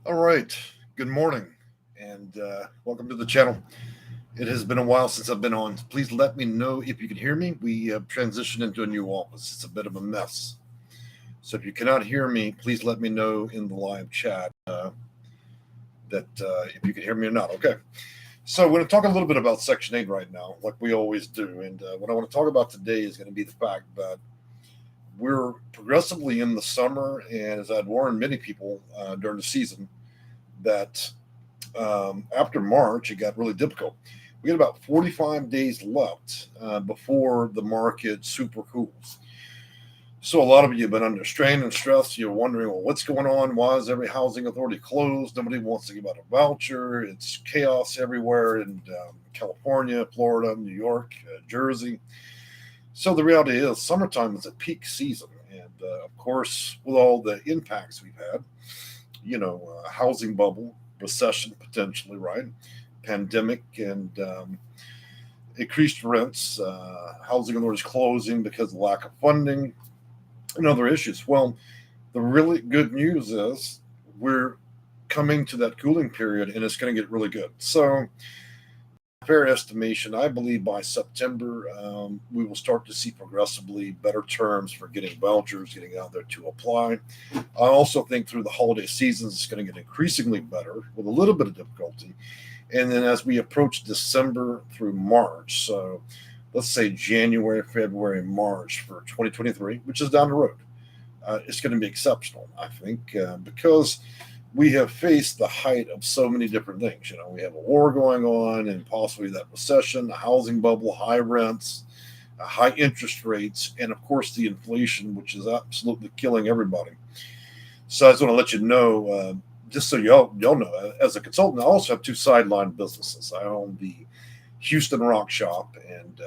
All right. Good morning and welcome to the channel. It has been a while since I've been on. Please let me know if you can hear me. We have transitioned into a new office. It's a bit of a mess. So if you cannot hear me, please let me know in the live chat that if you can hear me or not. Okay. So we're going to talk a little bit about Section 8 right now, like we always do. And what I want to talk about today is going to be the fact that we're progressively in the summer. And as I'd warned many people during the season, that after March, it got really difficult. We got about 45 days left before the market super cools. So a lot of you have been under strain and stress. You're wondering, well, what's going on? Why is every housing authority closed? Nobody wants to give out a voucher. It's chaos everywhere in California, Florida, New York, Jersey. So the reality is, summertime is a peak season, and of course, with all the impacts we've had, housing bubble, recession potentially, right? Pandemic and increased rents, housing authorities closing because of lack of funding, and other issues. Well, the really good news is we're coming to that cooling period and it's going to get really good. So, fair estimation, I believe by September, we will start to see progressively better terms for getting vouchers, getting out there to apply. I also think through the holiday seasons, it's going to get increasingly better with a little bit of difficulty. And then as we approach December through March, so let's say January, February, March for 2023, which is down the road, it's going to be exceptional, I think, because we have faced the height of so many different things. We have a war going on and possibly that recession, the housing bubble, high rents, high interest rates, and of course the inflation, which is absolutely killing everybody. So I just want to let you know, just so y'all know, as a consultant, I also have two sideline businesses. I own the Houston Rock Shop, and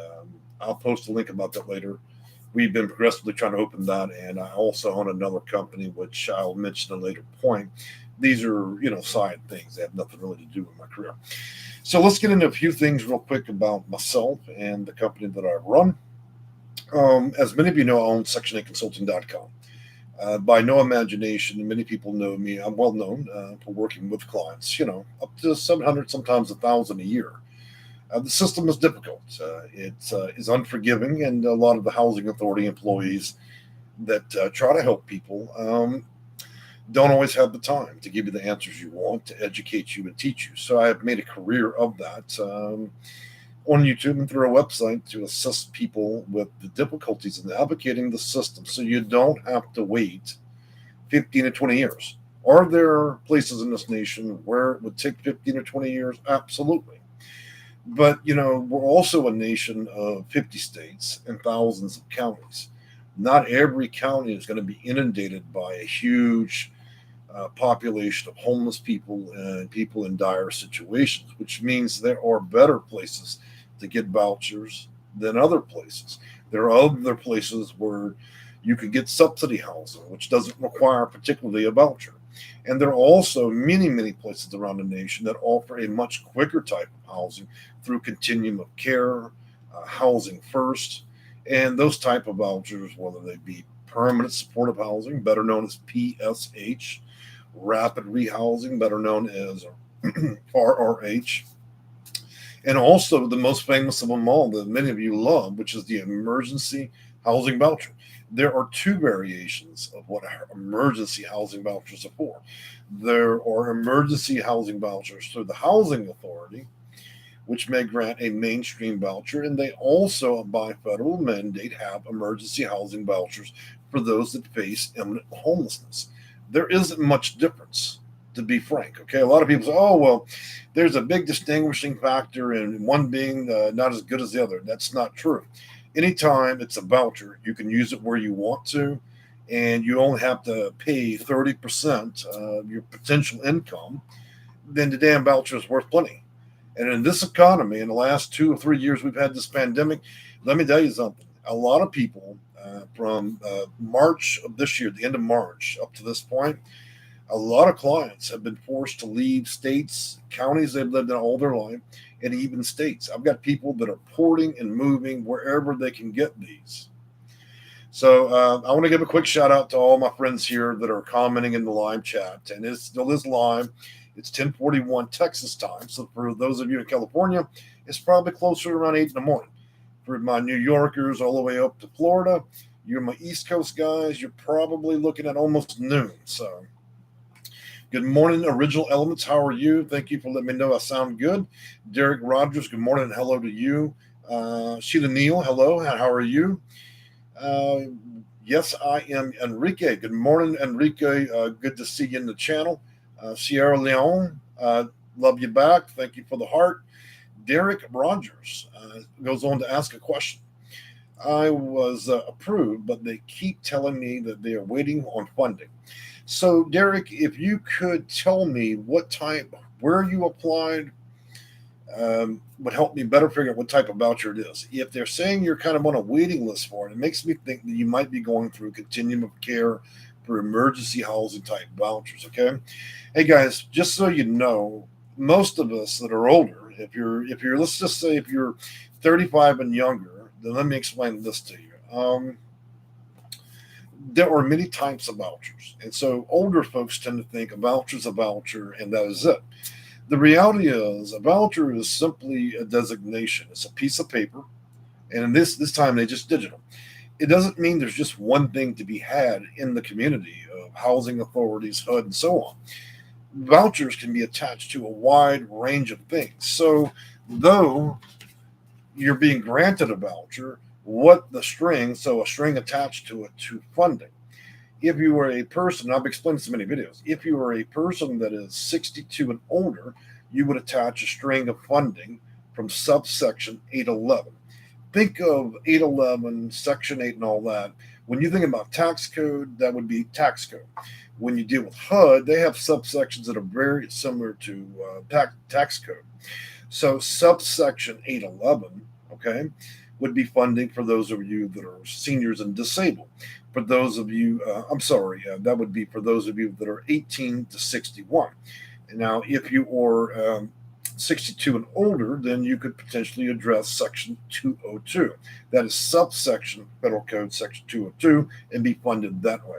I'll post a link about that later. We've been progressively trying to open that, and I also own another company, which I'll mention at a later point. These are, side things. They have nothing really to do with my career. So let's get into a few things real quick about myself and the company that I run. As many of you know, I own Section8Consulting.com. By no imagination, many people know me. I'm well known for working with clients, up to 700, sometimes 1,000 a year. The system is difficult. It is unforgiving, and a lot of the housing authority employees that try to help people don't always have the time to give you the answers you want, to educate you and teach you. So I have made a career of that on YouTube and through a website to assist people with the difficulties in navigating the system so you don't have to wait 15 to 20 years. Are there places in this nation where it would take 15 or 20 years? Absolutely. But, we're also a nation of 50 states and thousands of counties. Not every county is going to be inundated by a huge population of homeless people and people in dire situations, which means there are better places to get vouchers than other places. There are other places where you can get subsidy housing, which doesn't require particularly a voucher. And there are also many, many places around the nation that offer a much quicker type of housing through continuum of care, housing first, and those type of vouchers, whether they be permanent supportive housing, better known as PSH, rapid rehousing, better known as RRH, and also the most famous of them all that many of you love, which is the emergency housing voucher. There are two variations of what emergency housing vouchers are for. There are emergency housing vouchers through the housing authority, which may grant a mainstream voucher, and they also, by federal mandate, have emergency housing vouchers for those that face imminent homelessness. There isn't much difference, to be frank. Okay, a lot of people say, "Oh, well, there's a big distinguishing factor in one being not as good as the other." That's not true. Anytime it's a voucher, you can use it where you want to, and you only have to pay 30% of your potential income. Then the damn voucher is worth plenty. And in this economy, in the last 2 or 3 years we've had this pandemic, let me tell you something. A lot of people from March of this year, the end of March up to this point, a lot of clients have been forced to leave states, counties they've lived in all their life, and even states. I've got people that are porting and moving wherever they can get these. So I want to give a quick shout out to all my friends here that are commenting in the live chat, and it still is live. It's 10:41 Texas time. So for those of you in California, it's probably closer to around 8 in the morning. For my New Yorkers all the way up to Florida, you're my East Coast guys, you're probably looking at almost noon. So good morning, Original Elements. How are you? Thank you for letting me know I sound good. Derek Rogers, good morning and hello to you. Sheila Neal, hello. How are you? Uh, yes, I am Enrique. Good morning, Enrique. Good to see you in the channel. Sierra Leone, love you back. Thank you for the heart. Derek Rogers goes on to ask a question. I was approved, but they keep telling me that they are waiting on funding. So, Derek, if you could tell me what type, where you applied, would help me better figure out what type of voucher it is. If they're saying you're kind of on a waiting list for it, it makes me think that you might be going through a continuum of care for emergency housing type vouchers. Okay, hey guys, just so you know, most of us that are older, if you're let's just say if you're 35 and younger, then let me explain this to you. There are many types of vouchers, and so older folks tend to think a voucher is a voucher, and that is it. The reality is, a voucher is simply a designation. It's a piece of paper, and this time they just digital. It doesn't mean there's just one thing to be had in the community of housing authorities, HUD, and so on. Vouchers can be attached to a wide range of things. So, though you're being granted a voucher, what the string, so a string attached to it to funding. If you are a person, I've explained this in many videos, if you are a person that is 62 and older, you would attach a string of funding from subsection 811. Think of 811, section 8, and all that. When you think about tax code, that would be tax code. When you deal with HUD, they have subsections that are very similar to tax code. So subsection 811, okay, would be funding for those of you that are seniors and disabled. For those of you, that would be for those of you that are 18 to 61. And now, if you are 62 and older, then you could potentially address Section 202. That is subsection Federal Code Section 202 and be funded that way.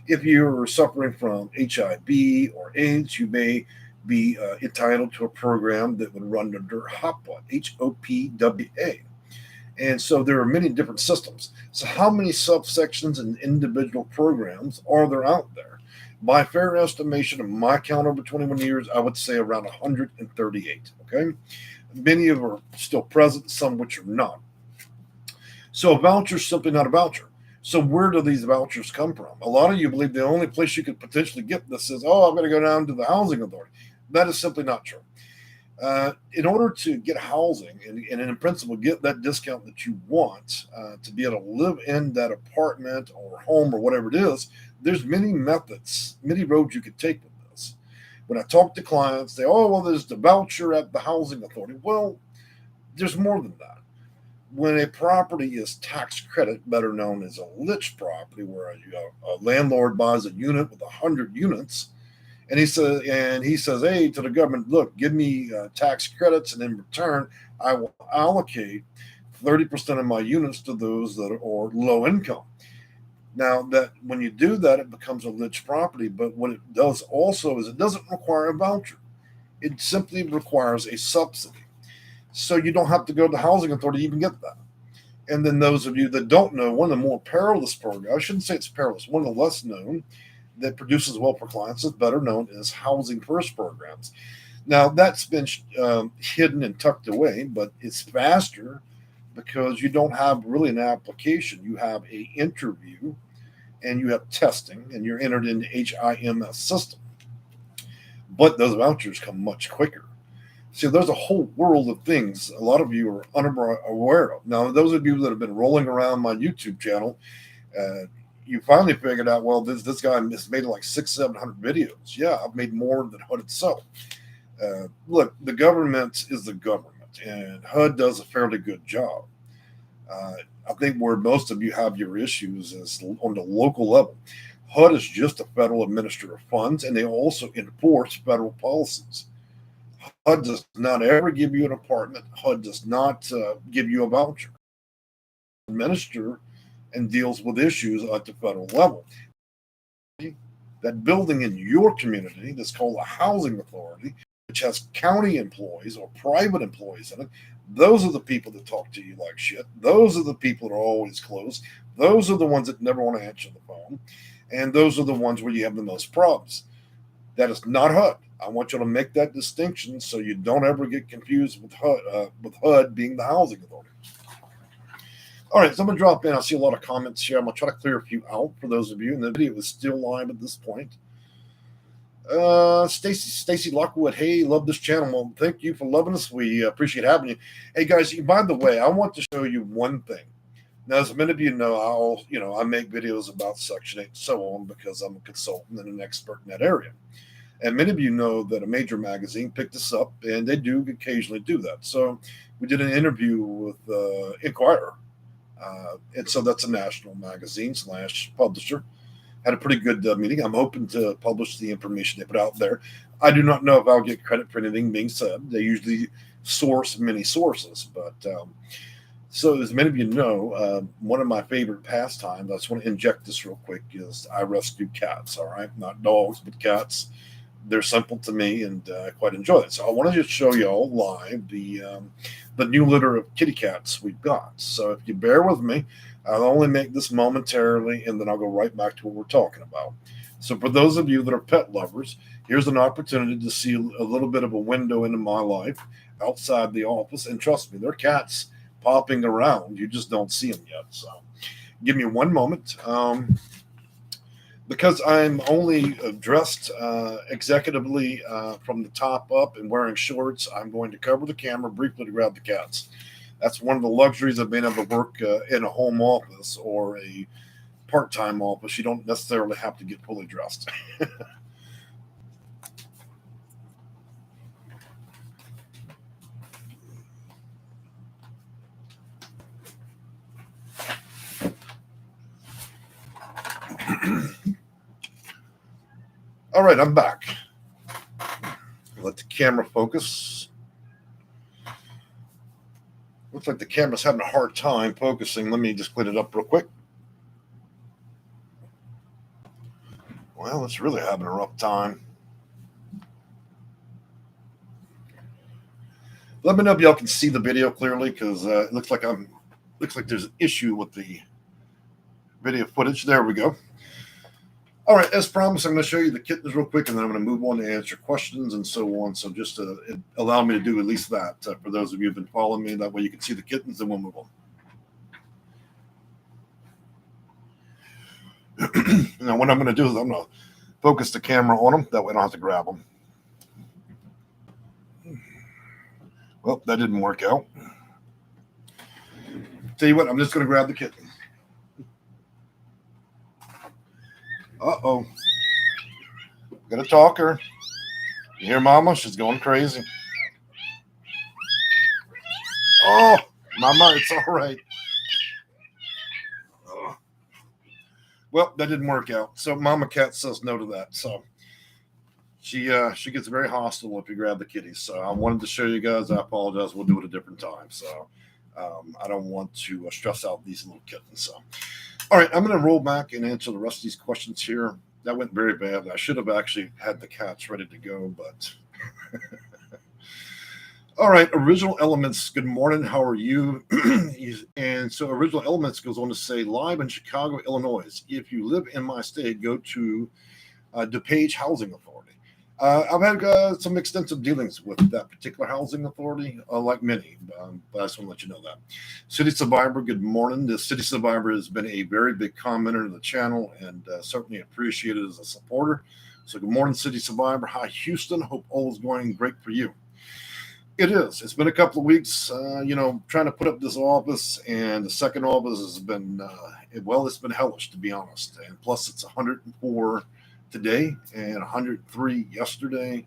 If you're suffering from HIV or AIDS, you may be entitled to a program that would run under HOPWA, HOPWA. And so there are many different systems. So how many subsections and individual programs are there out there? By fair estimation of my count over 21 years, I would say around 138. Okay. Many of them are still present, some which are not. So a voucher is simply not a voucher. So where do these vouchers come from? A lot of you believe the only place you could potentially get this is, oh, I'm going to go down to the housing authority. That is simply not true. In order to get housing and in principle get that discount that you want to be able to live in that apartment or home or whatever it is, there's many methods, many roads you could take with this. When I talk to clients, they, oh, well, there's the voucher at the housing authority. Well, there's more than that. When a property is tax credit, better known as a lich property, where a landlord buys a unit with 100 units, and he says, hey, to the government, look, give me tax credits, and in return, I will allocate 30% of my units to those that are low income. Now, that when you do that, it becomes a lich property. But what it does also is it doesn't require a voucher. It simply requires a subsidy. So you don't have to go to the housing authority to even get that. And then those of you that don't know, one of the more perilous programs, I shouldn't say it's perilous, one of the less known, that produces well for clients is better known as housing first programs. Now that's been hidden and tucked away, but it's faster because you don't have really an application. You have a interview and you have testing and you're entered into HIMS system. But those vouchers come much quicker. See, there's a whole world of things a lot of you are unaware of. Now, those of you that have been rolling around my YouTube channel, you finally figured out, well, this guy has made like 600-700 videos. Yeah, I've made more than HUD itself. Look, the government is the government, and HUD does a fairly good job. I think where most of you have your issues is on the local level. HUD is just a federal administrator of funds, and they also enforce federal policies. HUD does not ever give you an apartment. HUD does not give you a voucher. Administer and deals with issues at the federal level. That building in your community that's called a housing authority, which has county employees or private employees in it, those are the people that talk to you like shit. Those are the people that are always closed. Those are the ones that never want to answer the phone. And those are the ones where you have the most problems. That is not HUD. I want you to make that distinction so you don't ever get confused with HUD being the housing authority. All right, so I'm going to drop in. I see a lot of comments here. I'm going to try to clear a few out for those of you. And the video is still live at this point. Stacy Lockwood, hey, love this channel. Well, thank you for loving us. We appreciate having you. Hey guys, by the way, I want to show you one thing. Now, as many of you know, I make videos about Section 8 and so on because I'm a consultant and an expert in that area. And many of you know that a major magazine picked this up, and they do occasionally do that. So we did an interview with Inquirer, and so that's a national magazine / publisher. Had a pretty good meeting. I'm hoping to publish the information they put out there. I do not know if I'll get credit for anything being said. They usually source many sources. But so as many of you know, one of my favorite pastimes, I just want to inject this real quick, is I rescue cats, all right? Not dogs, but cats. They're simple to me, and I quite enjoy it. So I wanted to show you all live the new litter of kitty cats we've got. So if you bear with me, I'll only make this momentarily, and then I'll go right back to what we're talking about. So for those of you that are pet lovers, here's an opportunity to see a little bit of a window into my life outside the office. And trust me, there are cats popping around. You just don't see them yet. So give me one moment. Because I'm only dressed executively from the top up and wearing shorts, I'm going to cover the camera briefly to grab the cats. That's one of the luxuries of being able to work in a home office or a part-time office. You don't necessarily have to get fully dressed. All right, I'm back. Let the camera focus. Looks like the camera's having a hard time focusing. Let me just clean it up real quick. Well, it's really having a rough time. Let me know if y'all can see the video clearly, because it looks like there's an issue with the video footage. There we go. All right, as promised, I'm going to show you the kittens real quick, and then I'm going to move on to answer questions and so on. So just allow me to do at least that for those of you who've been following me. That way you can see the kittens, and we'll move on. Now, what I'm going to do is I'm going to focus the camera on them. That way I don't have to grab them. Well, that didn't work out. Tell you what, I'm just going to grab the kitten. Uh-oh. Got a talker. You hear Mama? She's going crazy. Oh, Mama, it's all right. Well, that didn't work out. So Mama Cat says no to that. So she gets very hostile if you grab the kitties. So I wanted to show you guys. I apologize. We'll do it a different time. So I don't want to stress out these little kittens. So, all right, I'm going to roll back and answer the rest of these questions here. That went very bad. I should have actually had the cats ready to go, but all right, Original Elements, good morning. How are you? And so Original Elements goes on to say, live in Chicago, Illinois. If you live in my state, go to DuPage Housing Authority. I've had some extensive dealings with that particular housing authority, like many, but I just want to let you know that. City Survivor, good morning. The City Survivor has been a very big commenter in the channel, and certainly appreciated as a supporter. So good morning, City Survivor. Hi, Houston. Hope all is going great for you. It is. It's been a couple of weeks, trying to put up this office, and the second office has been, it's been hellish, to be honest. And plus, it's 104 today and 103 yesterday.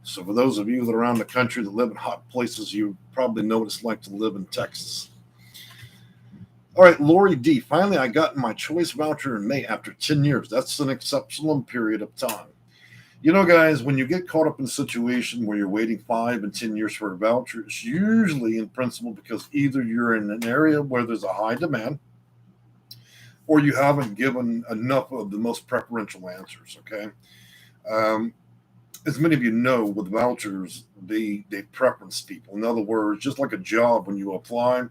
So for those of you that are around the country that live in hot places, you probably know what it's like to live in Texas. All right, Lori D. Finally, I got my choice voucher in May after 10 years. That's an exceptional period of time. You know, guys, when you get caught up in a situation where you're waiting 5 and 10 years for a voucher, it's usually in principle because either you're in an area where there's a high demand, or you haven't given enough of the most preferential answers. Okay. Um, as many of you know, with vouchers, they preference people. In other words, just like a job, when you apply,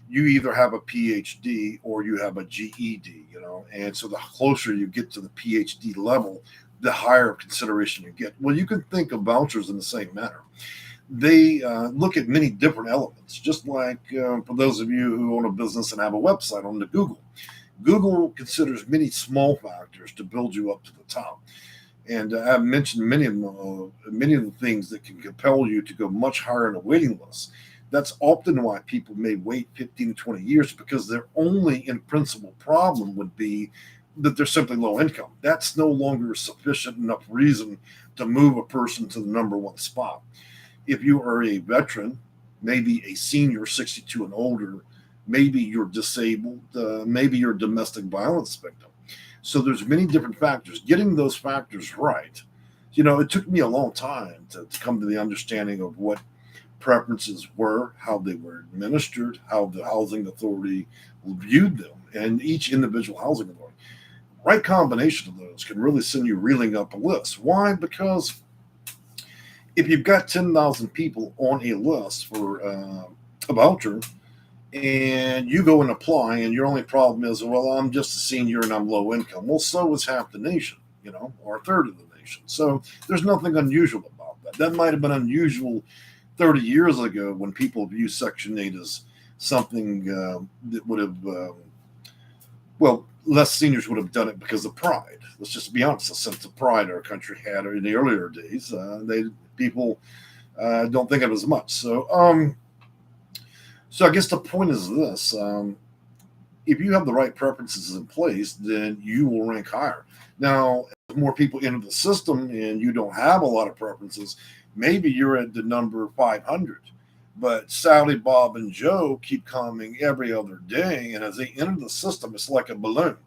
you either have a PhD or you have a GED, and so the closer you get to the PhD level, the higher consideration you get. Well, you can think of vouchers in the same manner. They look at many different elements, just like for those of you who own a business and have a website on the Google. Google considers many small factors to build you up to the top. And I've mentioned many of the things that can compel you to go much higher in a waiting list. That's often why people may wait 15 to 20 years, because their only in principle problem would be that they're simply low income. That's no longer sufficient enough reason to move a person to the number one spot. If you are a veteran, maybe a senior 62 and older, maybe you're disabled, maybe you're a domestic violence victim. So there's many different factors. Getting those factors right, it took me a long time to come to the understanding of what preferences were, how they were administered, how the housing authority viewed them, and each individual housing authority. Right combination of those can really send you reeling up a list. Why? Because if you've got 10,000 people on a list for a voucher, and you go and apply, and your only problem is, well, I'm just a senior and I'm low income. Well, so is half the nation, or a third of the nation. So there's nothing unusual about that. That might have been unusual 30 years ago when people viewed Section 8 as something that would have, well, less seniors would have done it because of pride. Let's just be honest, a sense of pride our country had in the earlier days. People don't think of it as much. So I guess the point is this: if you have the right preferences in place, then you will rank higher. Now, if more people enter the system and you don't have a lot of preferences, maybe you're at the number 500. But Sally, Bob, and Joe keep coming every other day, and as they enter the system, it's like a balloon.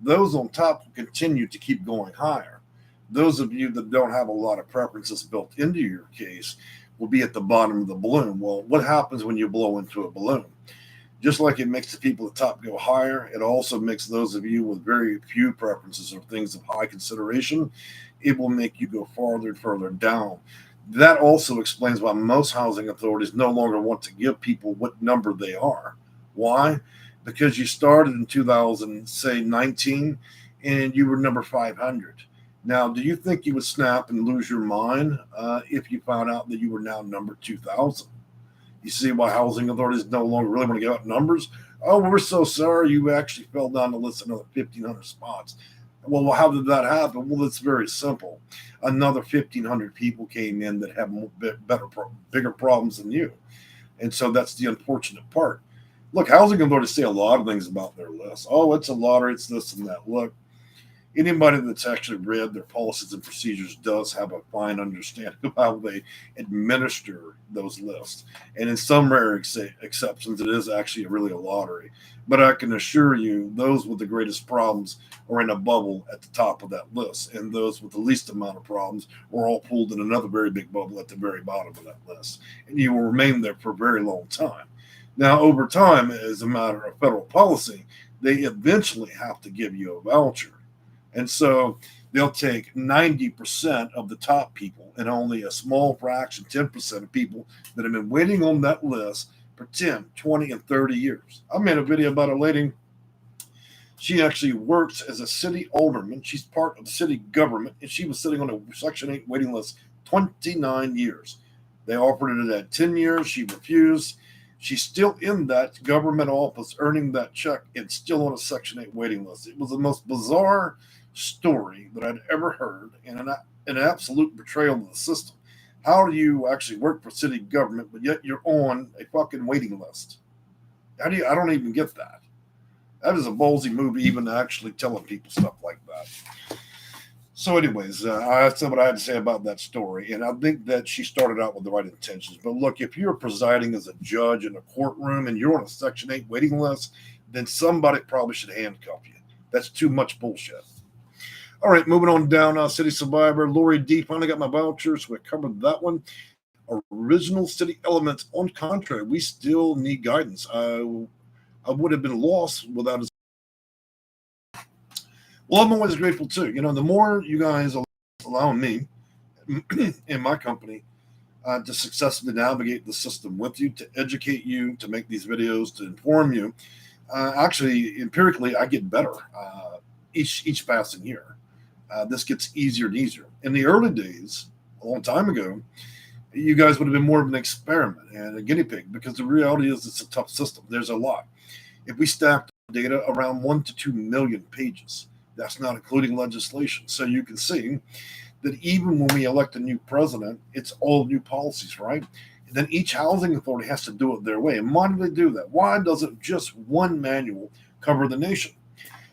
Those on top will continue to keep going higher. Those of you that don't have a lot of preferences built into your case will be at the bottom of the balloon. Well, what happens when you blow into a balloon? Just like it makes the people at the top go higher, it also makes those of you with very few preferences or things of high consideration, it will make you go farther and further down. That also explains why most housing authorities no longer want to give people what number they are. Why? Because you started in 2000, say 19, and you were number 500. Now, do you think you would snap and lose your mind if you found out that you were now number 2,000? You see why housing authorities no longer really want to give out numbers? Oh, we're so sorry you actually fell down the list another 1,500 spots. Well, how did that happen? Well, it's very simple. Another 1,500 people came in that have bigger problems than you. And so that's the unfortunate part. Look, housing authorities say a lot of things about their list. Oh, it's a lottery, it's this and that. Look, anybody that's actually read their policies and procedures does have a fine understanding of how they administer those lists. And in some rare exceptions, it is actually really a lottery. But I can assure you, those with the greatest problems are in a bubble at the top of that list. And those with the least amount of problems are all pulled in another very big bubble at the very bottom of that list. And you will remain there for a very long time. Now, over time, as a matter of federal policy, they eventually have to give you a voucher. And so they'll take 90% of the top people and only a small fraction, 10% of people that have been waiting on that list for 10, 20, and 30 years. I made a video about a lady. She actually works as a city alderman. She's part of the city government, and she was sitting on a Section 8 waiting list 29 years. They offered it at 10 years. She refused. She's still in that government office earning that check and still on a Section 8 waiting list. It was the most bizarre story that I'd ever heard, and an absolute betrayal of the system. How do you actually work for city government, but yet you're on a fucking waiting list? I don't even get that. That is a ballsy move, even actually telling people stuff like that. So, anyways, I said what I had to say about that story, and I think that she started out with the right intentions. But look, if you're presiding as a judge in a courtroom and you're on a Section 8 waiting list, then somebody probably should handcuff you. That's too much bullshit. All right, moving on down. City Survivor, Lori D. Finally got my vouchers. So we covered that one. Original city elements. On contrary, we still need guidance. I would have been lost without his Well, I'm always grateful too. The more you guys allow me in my company to successfully navigate the system with you, to educate you, to make these videos, to inform you. Actually, empirically, I get better each passing year. This gets easier and easier. In the early days, a long time ago, you guys would have been more of an experiment and a guinea pig, because the reality is it's a tough system. There's a lot. If we stacked data around 1 to 2 million pages, that's not including legislation. So you can see that even when we elect a new president, it's all new policies, right? And then each housing authority has to do it their way. And why do they do that? Why doesn't just one manual cover the nation?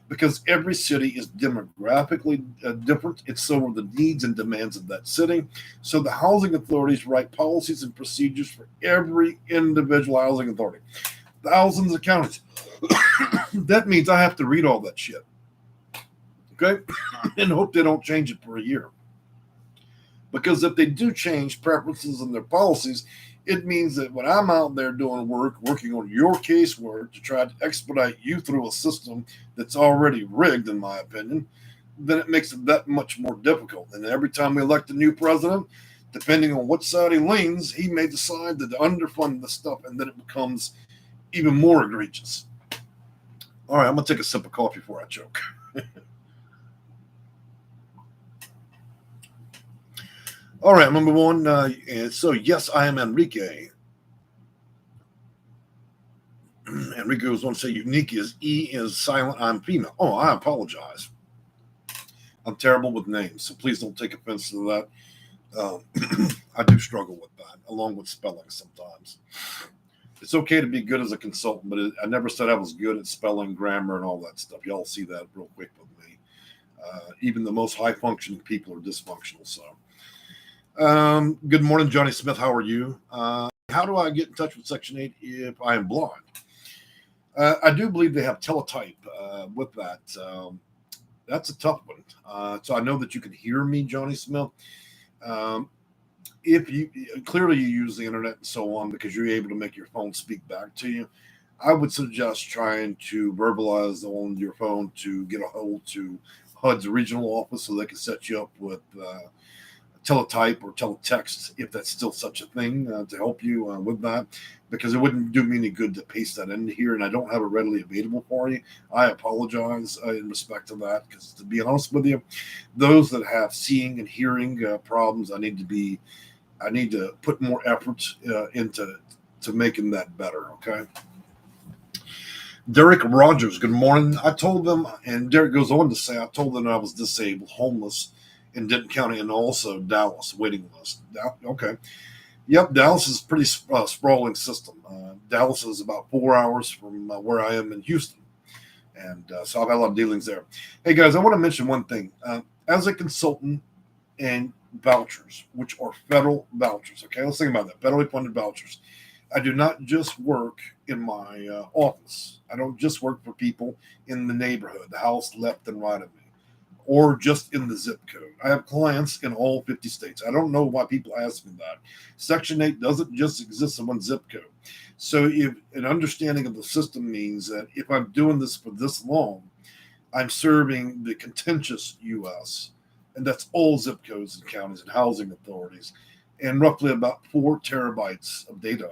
Because every city is demographically different. It's so are the needs and demands of that city. So the housing authorities write policies and procedures for every individual housing authority. Thousands of counties. That means I have to read all that shit. Okay? And hope they don't change it for a year. Because if they do change preferences and their policies, it means that when I'm out there doing work, working on your casework to try to expedite you through a system that's already rigged, in my opinion, then it makes it that much more difficult. And every time we elect a new president, depending on what side he leans, he may decide to underfund the stuff, and then it becomes even more egregious. All right, I'm going to take a sip of coffee before I choke. All right, number one. So, yes, I am Enrique. Enrique was one to say unique is E is silent. I'm female. Oh, I apologize. I'm terrible with names, so please don't take offense to that. I do struggle with that, along with spelling sometimes. It's okay to be good as a consultant, but I never said I was good at spelling, grammar, and all that stuff. Y'all see that real quick with me. Even the most high-functioning people are dysfunctional, so. Good morning, Johnny Smith. How are you? How do I get in touch with Section 8 if I am blind? I do believe they have teletype with that. That's a tough one. So I know that you can hear me, Johnny Smith. If you clearly you use the internet and so on because you're able to make your phone speak back to you, I would suggest trying to verbalize on your phone to get a hold to HUD's regional office so they can set you up with teletype or teletext, if that's still such a thing, to help you with that, because it wouldn't do me any good to paste that into here, and I don't have it readily available for you. I apologize in respect to that, because to be honest with you, those that have seeing and hearing problems, I need to put more effort into making that better. Okay. Derek Rogers, good morning. I told them, and Derek goes on to say, I told them I was disabled, homeless, in Denton County, and also Dallas waiting list. Okay. Yep, Dallas is a pretty sprawling system. Dallas is about 4 hours from where I am in Houston. And so I've had a lot of dealings there. Hey, guys, I want to mention one thing. As a consultant in vouchers, which are federal vouchers, okay, let's think about that, federally funded vouchers. I do not just work in my office. I don't just work for people in the neighborhood, the house left and right of me, or just in the zip code. I have clients in all 50 states. I don't know why people ask me that. Section 8 doesn't just exist in one zip code. So if an understanding of the system means that if I'm doing this for this long, I'm serving the contentious U.S., and that's all zip codes and counties and housing authorities, and roughly about 4 terabytes of data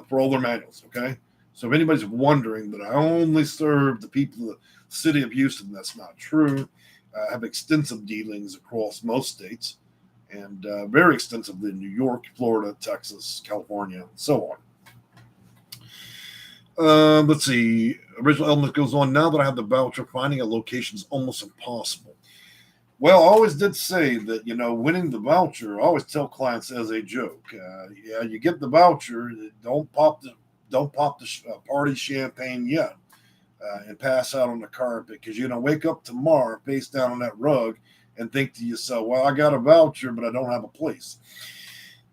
for all their manuals, okay? So if anybody's wondering that I only serve the people of the city of Houston, that's not true. I have extensive dealings across most states, and very extensively in New York, Florida, Texas, California, and so on. Let's see. Original Element goes on. Now that I have the voucher, finding a location is almost impossible. Well, I always did say that, winning the voucher, I always tell clients as a joke, yeah, you get the voucher, don't pop the party champagne yet. And pass out on the carpet, because you're going to wake up tomorrow face down on that rug and think to yourself, well, I got a voucher, but I don't have a place.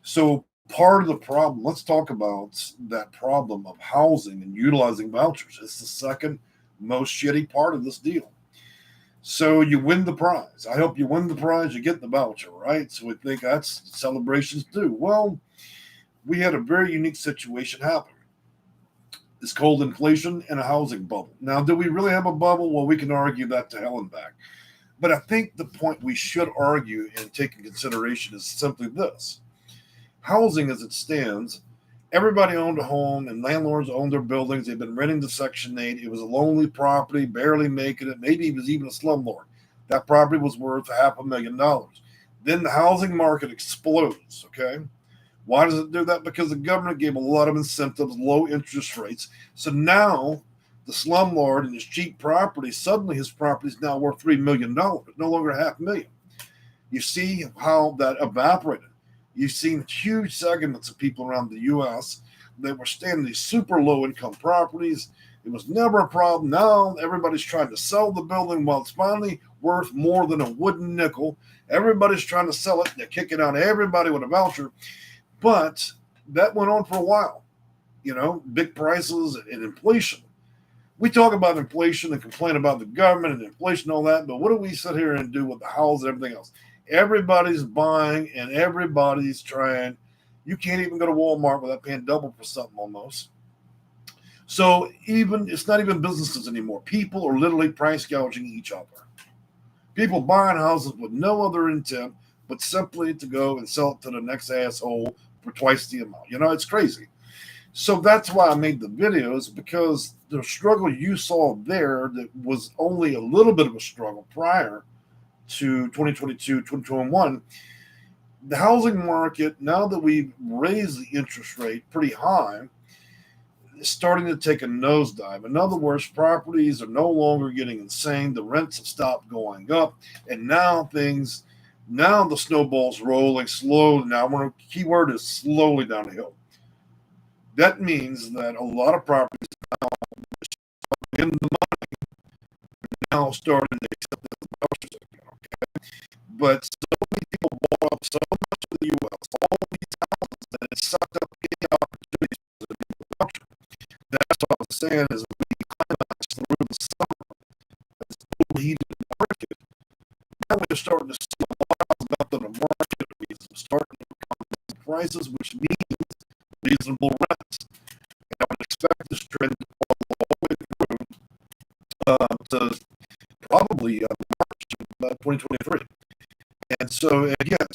So part of the problem, let's talk about that problem of housing and utilizing vouchers. It's the second most shitty part of this deal. So you win the prize. I hope you win the prize, you get the voucher, right? So we think that's celebrations too. Well, we had a very unique situation happen. It's called inflation and a housing bubble. Now, do we really have a bubble? Well, we can argue that to hell and back. But I think the point we should argue and take in consideration is simply this. Housing as it stands, everybody owned a home and landlords owned their buildings. They've been renting to Section 8. It was a lonely property, barely making it. Maybe it was even a slumlord. That property was worth $500,000. Then the housing market explodes, okay? Why does it do that? Because the government gave a lot of incentives, low interest rates. So now the slumlord and his cheap property, suddenly his property is now worth $3 million, no longer $500,000. You see how that evaporated. You've seen huge segments of people around the U.S. that were staying in these super low income properties. It was never a problem. Now everybody's trying to sell the building while it's finally worth more than a wooden nickel. Everybody's trying to sell it. They're kicking out everybody with a voucher. But that went on for a while, big prices and inflation. We talk about inflation and complain about the government and inflation and all that, but what do we sit here and do with the house and everything else? Everybody's buying and everybody's trying. You can't even go to Walmart without paying double for something almost. So it's not even businesses anymore. People are literally price gouging each other. People buying houses with no other intent but simply to go and sell it to the next asshole for twice the amount. It's crazy. So that's why I made the videos, because the struggle you saw there that was only a little bit of a struggle prior to 2022, 2021, the housing market, now that we've raised the interest rate pretty high, is starting to take a nosedive. In other words, properties are no longer getting insane. The rents have stopped going up. And now the snowball's rolling slowly. Now, keyword is slowly down the hill. That means that a lot of properties now in the money now started to accept the vouchers again. Okay, but so many people bought up so much of the U.S., all these houses, that it sucked up any opportunities for the voucher. That's what I was saying is we climaxed through the summer. It's a heated market. Now we're starting to see a lot of the market. We're starting to come prices, which means reasonable rents. And I would expect this trend to follow all the way through to probably March of 2023. And so, again,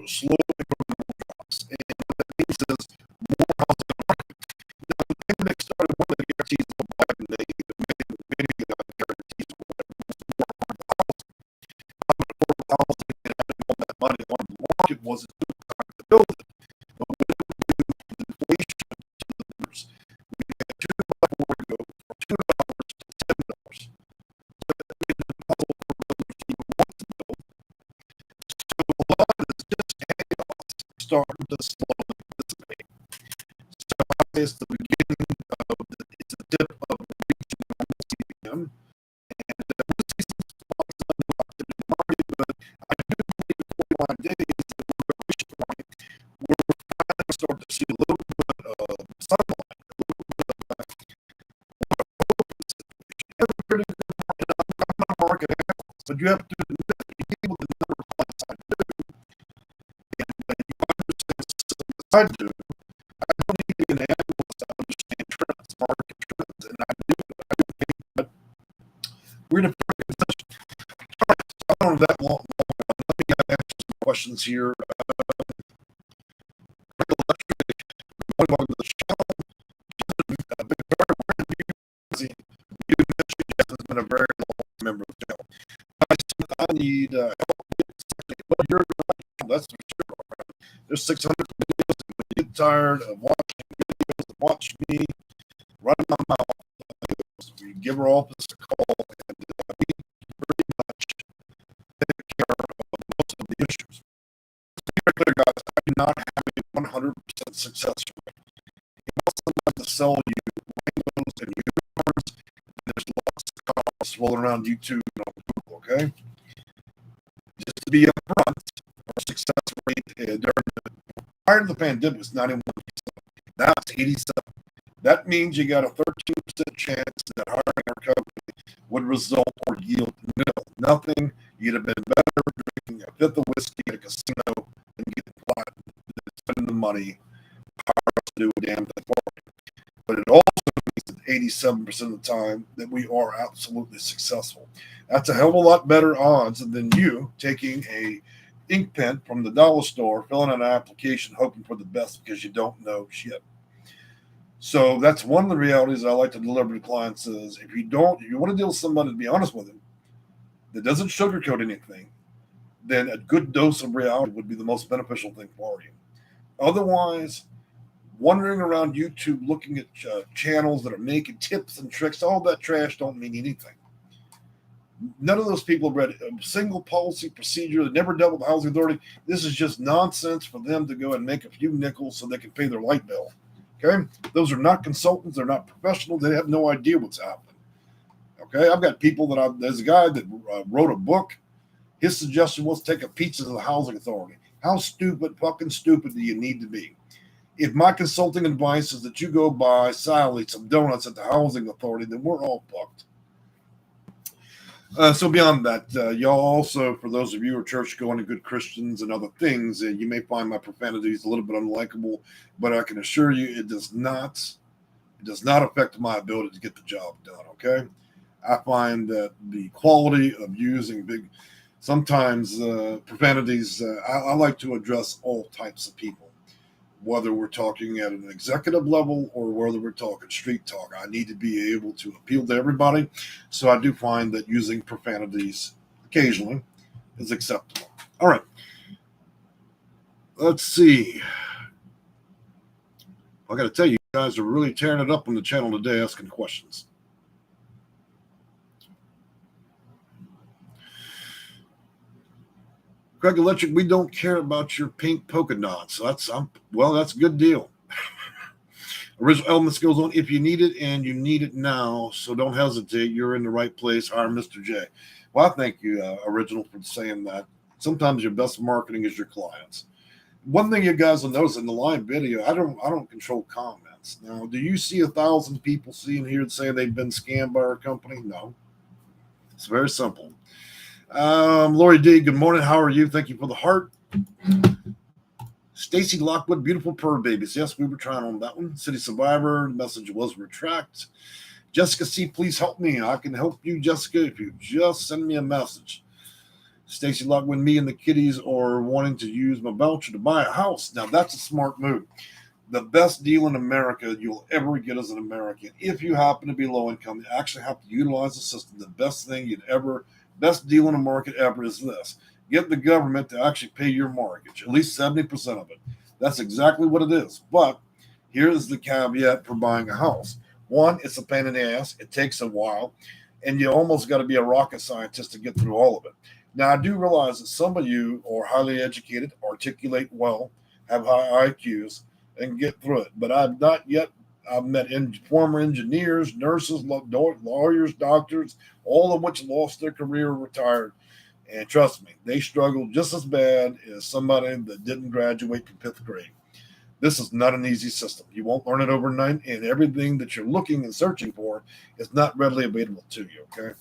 slow incremental drops. And what that means is more housing in the market. Now, the pandemic started one of the guarantees of Biden, many guarantees were more affordable housing. How affordable housing and having all that money on the market wasn't too time to build it. But when it was inflation to the numbers, we had $2 to go from $2 to $10. So that made it impossible for builders to even want to build. So a lot of this just chaos starting to slowly dissipate. So it's the beginning it's the tip of reaching normalcy again. And we'll see some spots on the market, but I do believe in 41 days that we're going to reach a point where we're finally starting to see a little bit of sunlight, a little bit of hope in the situation. It's a pretty good market. I'm not a market analyst, but you have to admit that people that never plans I do, and you understand something as I do. I don't need to be an analyst to understand trends, market trends, and I do. But we're in a pretty good position. All right, so I don't know that long. Let me answer some questions here. Welcome to the channel. Victoria, where have you been? You mentioned Jeff has been a very long member of the channel. I need help. Well, you're right. That's for sure. There's 600 videos. When you get tired of watching videos, watch me run my mouth. We give our office a call, and we pretty much take care of most of the issues. To be very clear, guys, I do not have a 100% success rate. You want somebody to sell you rainbows and unicorns, and there's lots of cars rolling around YouTube and on Google, okay? Just to be upfront, our success rate prior to the pandemic was 91%. Now it's 87%. That means you got a 13% chance that hiring our company would result or yield nil. Nothing. You'd have been better drinking a fifth of whiskey at a casino and getting flat than spending the money to do a damn thing for you. But it also means 87% of the time that we are absolutely successful. That's a hell of a lot better odds than you taking a ink pen from the dollar store, filling out an application, hoping for the best because you don't know shit. So that's one of the realities I like to deliver to clients is if you want to deal with somebody, to be honest with them, that doesn't sugarcoat anything, then a good dose of reality would be the most beneficial thing for you. Otherwise, wandering around YouTube looking at channels that are making tips and tricks, all that trash don't mean anything. None of those people have read a single policy procedure. They never dealt with the housing authority. This is just nonsense for them to go and make a few nickels so they can pay their light bill. Okay? Those are not consultants. They're not professionals. They have no idea what's happening. Okay? I've got people there's a guy that wrote a book. His suggestion was take a pizza to the housing authority. How fucking stupid do you need to be? If my consulting advice is that you go buy Sally some donuts at the housing authority, then we're all fucked. So beyond that, y'all also, for those of you who are church-going and good Christians and other things, you may find my profanities a little bit unlikable, but I can assure you it does not affect my ability to get the job done, okay? I find that the quality of using sometimes profanities, I like to address all types of people, whether we're talking at an executive level or whether we're talking street talk. I need to be able to appeal to everybody. So I do find that using profanities occasionally is acceptable. All right. Let's see. I got to tell you, you guys are really tearing it up on the channel today asking questions. Craig Electric, we don't care about your pink polka dots. So that's a good deal. Original Elements goes on, if you need it and you need it now, so don't hesitate. You're in the right place. Hire Mr. J. Well, I thank you, Original, for saying that. Sometimes your best marketing is your clients. One thing you guys will notice in the live video, I don't control comments. Now, do you see 1,000 people seeing here saying they've been scammed by our company? No. It's very simple. Lori D, good morning. How are you? Thank you for the heart. Stacy Lockwood, beautiful purr babies. Yes, we were trying on that one. City Survivor, the message was retract. Jessica C, please help me. I can help you, Jessica, if you just send me a message. Stacy Lockwood, me and the kiddies are wanting to use my voucher to buy a house. Now, that's a smart move. The best deal in America you'll ever get as an American, if you happen to be low income, you actually have to utilize the system. The best deal in the market ever is this. Get the government to actually pay your mortgage, at least 70% of it. That's exactly what it is. But here's the caveat for buying a house. One, it's a pain in the ass. It takes a while, and you almost got to be a rocket scientist to get through all of it. Now, I do realize that some of you are highly educated, articulate well, have high IQs, and get through it. But I've met former engineers, nurses, lawyers, doctors, all of which lost their career or retired. And trust me, they struggle just as bad as somebody that didn't graduate from 5th grade. This is not an easy system. You won't learn it overnight, and everything that you're looking and searching for is not readily available to you, okay?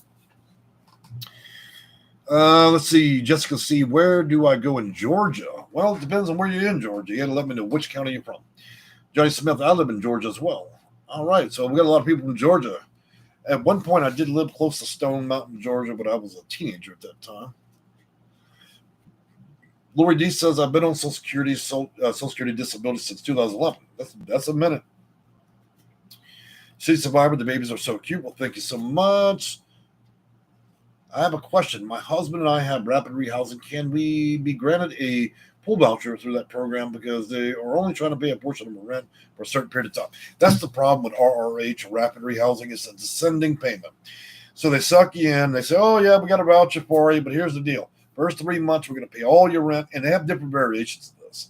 Let's see, Jessica C, where do I go in Georgia? Well, it depends on where you're in Georgia. You got to let me know which county you're from. Johnny Smith, I live in Georgia as well. All right, so we got a lot of people from Georgia. At one point, I did live close to Stone Mountain, Georgia, but I was a teenager at that time. Lori D says, I've been on Social Security disability since 2011. That's a minute. City Survivor, the babies are so cute. Well, thank you so much. I have a question. My husband and I have rapid rehousing. Can we be granted a pool voucher through that program because they are only trying to pay a portion of the rent for a certain period of time? That's the problem with RRH, rapid rehousing. It's a descending payment. So they suck you in. They say, oh, yeah, we got a voucher for you, but here's the deal. First 3 months, we're going to pay all your rent, and they have different variations of this.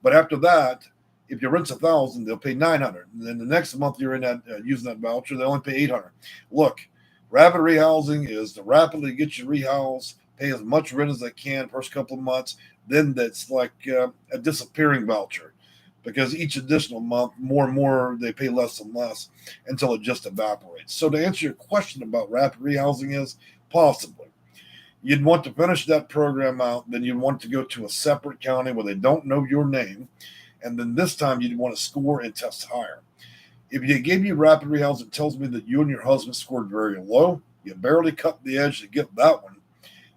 But after that, if your rent's $1,000, they'll pay $900. And then the next month you're in that using that voucher, they only pay $800. Look, rapid rehousing is to rapidly get you rehoused, pay as much rent as they can first couple of months. Then that's like a disappearing voucher because each additional month, more and more, they pay less and less until it just evaporates. So to answer your question about rapid rehousing is possibly. You'd want to finish that program out. Then you'd want to go to a separate county where they don't know your name. And then this time you'd want to score and test higher. If you give me rapid rehousing, it tells me that you and your husband scored very low. You barely cut the edge to get that one.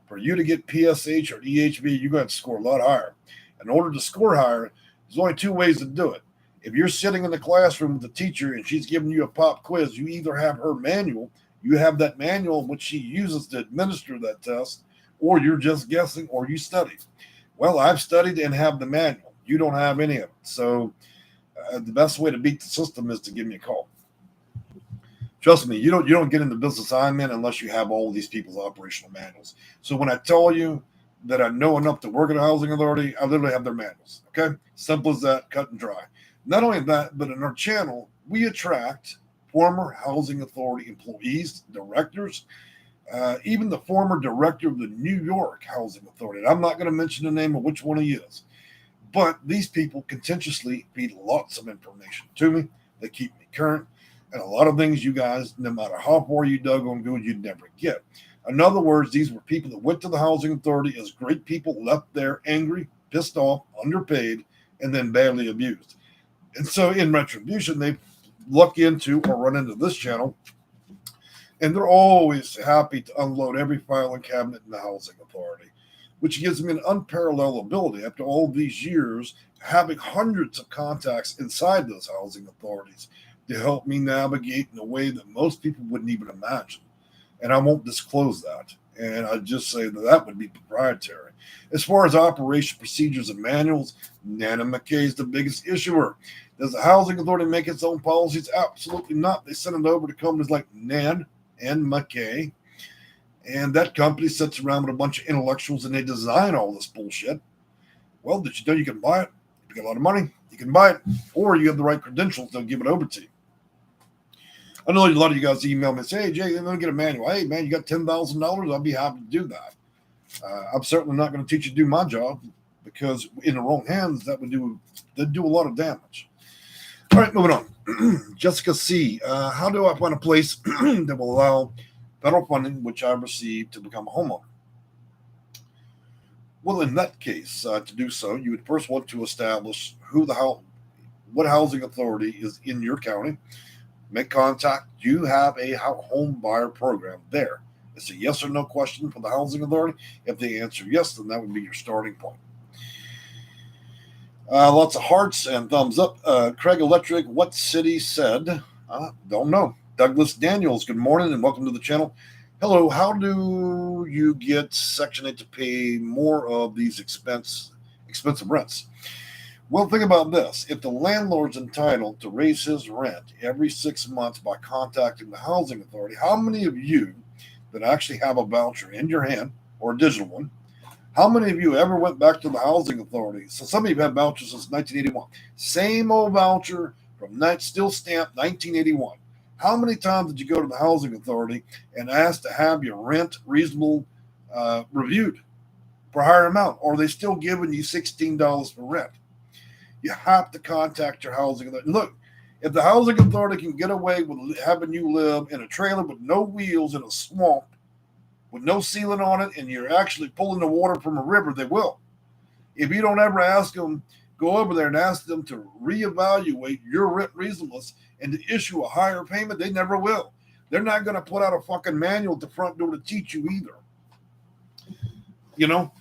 For you to get PSH or EHB, you're going to score a lot higher. In order to score higher, there's only two ways to do it. If you're sitting in the classroom with the teacher and she's giving you a pop quiz, you either have her manual, you have that manual which she uses to administer that test, or you're just guessing, or you studied. Well, I've studied and have the manual. You don't have any of it. So the best way to beat the system is to give me a call. Trust me, you don't get in the business I'm in unless you have all of these people's operational manuals. So when I tell you that I know enough to work at a housing authority, I literally have their manuals. Okay? Simple as that, cut and dry. Not only that, but in our channel, we attract former housing authority employees, directors, even the former director of the New York Housing Authority. And I'm not going to mention the name of which one he is, but these people contentiously feed lots of information to me. They keep me current, and a lot of things you guys, no matter how far you dug on Google, you'd never get. In other words, these were people that went to the housing authority as great people, left there angry, pissed off, underpaid, and then badly abused. And so in retribution, they look into or run into this channel, and they're always happy to unload every filing cabinet in the housing authority, which gives me an unparalleled ability after all these years having hundreds of contacts inside those housing authorities to help me navigate in a way that most people wouldn't even imagine. And I won't disclose that. And I just say that would be proprietary. As far as operation procedures and manuals, Nana McKay is the biggest issuer. Does the housing authority make its own policies? Absolutely not. They send it over to companies like Nan and McKay. And that company sits around with a bunch of intellectuals and they design all this bullshit. Well, did you know you can buy it? If you got a lot of money, you can buy it. Or you have the right credentials, they'll give it over to you. I know a lot of you guys email me and say, hey, Jay, let me get a manual. Hey, man, you got $10,000? I'll be happy to do that. I'm certainly not going to teach you to do my job because in the wrong hands, that'd do a lot of damage. All right, moving on. Jessica C. How do I find a place that will allow federal funding, which I received, to become a homeowner? Well, in that case, to do so, you would first want to establish what housing authority is in your county. Make contact. You have a home buyer program there. It's a yes or no question for the housing authority. If they answer yes, then that would be your starting point. Lots of hearts and thumbs up. Craig Electric, what city said? Don't know. Douglas Daniels, good morning and welcome to the channel. Hello, how do you get Section 8 to pay more of these expensive rents? Well, think about this. If the landlord's entitled to raise his rent every 6 months by contacting the housing authority, how many of you that actually have a voucher in your hand or a digital one, how many of you ever went back to the housing authority? So some of you have had vouchers since 1981. Same old voucher from still stamped 1981. How many times did you go to the housing authority and ask to have your rent reasonable reviewed for a higher amount? Or are they still giving you $16 for rent? You have to contact your housing authority. Look, if the housing authority can get away with having you live in a trailer with no wheels in a swamp, with no ceiling on it, and you're actually pulling the water from a river, they will. If you don't ever ask them, go over there and ask them to reevaluate your rent reasonableness and to issue a higher payment, they never will. They're not going to put out a fucking manual at the front door to teach you either. You know,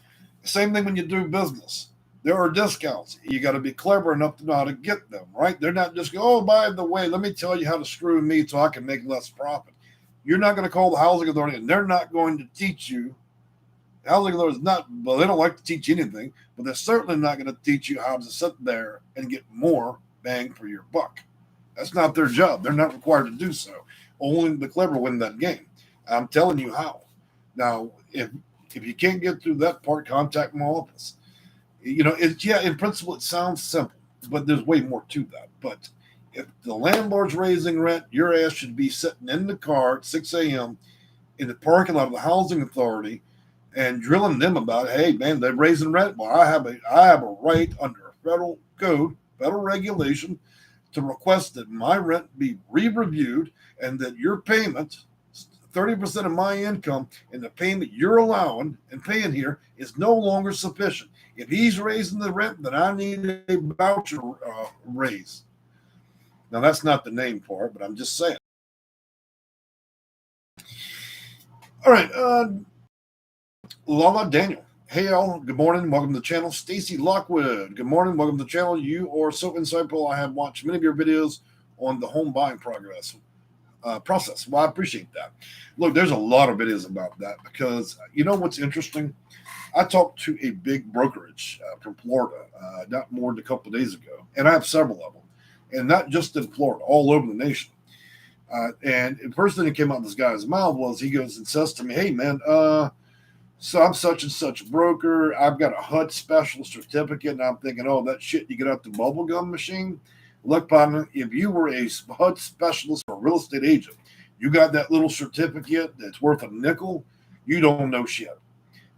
same thing when you do business. There are discounts. You got to be clever enough to know how to get them, right? They're not just going, oh, by the way, let me tell you how to screw me so I can make less profit. You're not going to call the housing authority, and they're not going to teach you. The housing authority is not, well, they don't like to teach anything, but they're certainly not going to teach you how to sit there and get more bang for your buck. That's not their job. They're not required to do so. Only the clever win that game. I'm telling you how. Now, if you can't get through that part, contact my office. You know, in principle, it sounds simple, but there's way more to that. But if the landlord's raising rent, your ass should be sitting in the car at 6 a.m. in the parking lot of the housing authority and drilling them about, hey, man, they're raising rent. Well, I have a right under a federal code, federal regulation, to request that my rent be re-reviewed and that your payment, 30% of my income, and the payment you're allowing and paying here is no longer sufficient. If he's raising the rent, then I need a voucher raise. Now, that's not the name part, but I'm just saying. All right. Lala Daniel. Hey, all. Good morning. Welcome to the channel. Stacy Lockwood. Good morning. Welcome to the channel. You are so insightful. I have watched many of your videos on the home buying process. Well, I appreciate that. Look, there's a lot of videos about that because you know what's interesting? I talked to a big brokerage from Florida not more than a couple of days ago, and I have several of them, and not just in Florida, all over the nation. And the first thing that came out of this guy's mouth was he goes and says to me, "Hey, man, so I'm such and such broker. I've got a HUD specialist certificate." And I'm thinking, oh, that shit you get out the bubblegum machine. Look, partner, if you were a HUD specialist or a real estate agent, you got that little certificate that's worth a nickel, you don't know shit.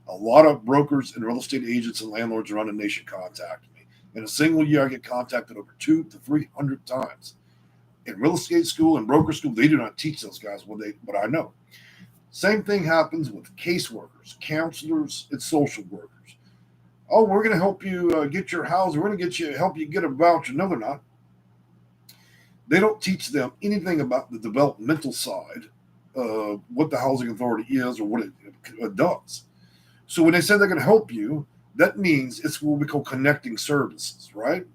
A lot of brokers and real estate agents and landlords around the nation contact me. In a single year, I get contacted over 200 to 300 times. In real estate school and broker school, they do not teach those guys what I know. Same thing happens with caseworkers, counselors, and social workers. Oh, we're going to help you get your house. We're going to help you get a voucher. No, they're not. They don't teach them anything about the developmental side of what the housing authority is or what it does. So when they say they're going to help you, that means it's what we call connecting services, right?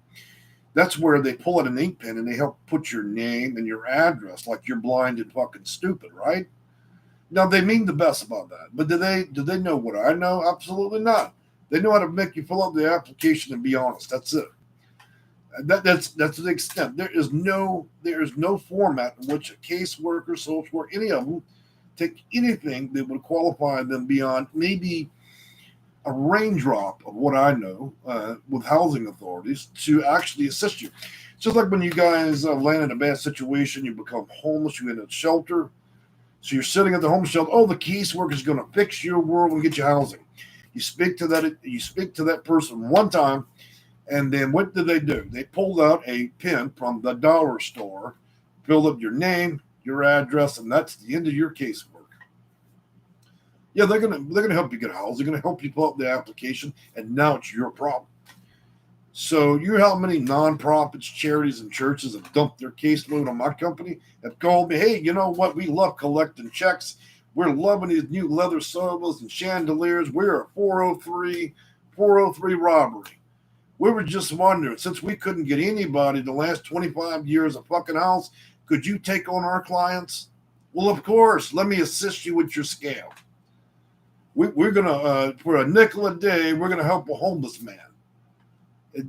That's where they pull out an ink pen and they help put your name and your address like you're blind and fucking stupid, right? Now, they mean the best about that, but do they know what I know? Absolutely not. They know how to make you fill out the application and be honest. That's it. That's the extent. There is no format in which a caseworker, social worker, any of them take anything that would qualify them beyond maybe a raindrop of what I know with housing authorities to actually assist you. Just like when you guys land in a bad situation, you become homeless, you in a shelter. So you're sitting at the homeless shelter. Oh, the caseworker is going to fix your world and get you housing. You speak to that person one time, and then what did they do? They pulled out a pen from the dollar store, filled up your name, your address, and that's the end of your casework. Yeah, they're gonna help you get housed. They're gonna help you fill out the application, and now it's your problem. So you know how many nonprofits, charities, and churches have dumped their caseload on my company, have called me, hey, you know what? We love collecting checks. We're loving these new leather sofas and chandeliers. We're a 403 robbery. We were just wondering, since we couldn't get anybody the last 25 years a fucking house, could you take on our clients? Well, of course. Let me assist you with your scale. We're going to, for a nickel a day, we're going to help a homeless man.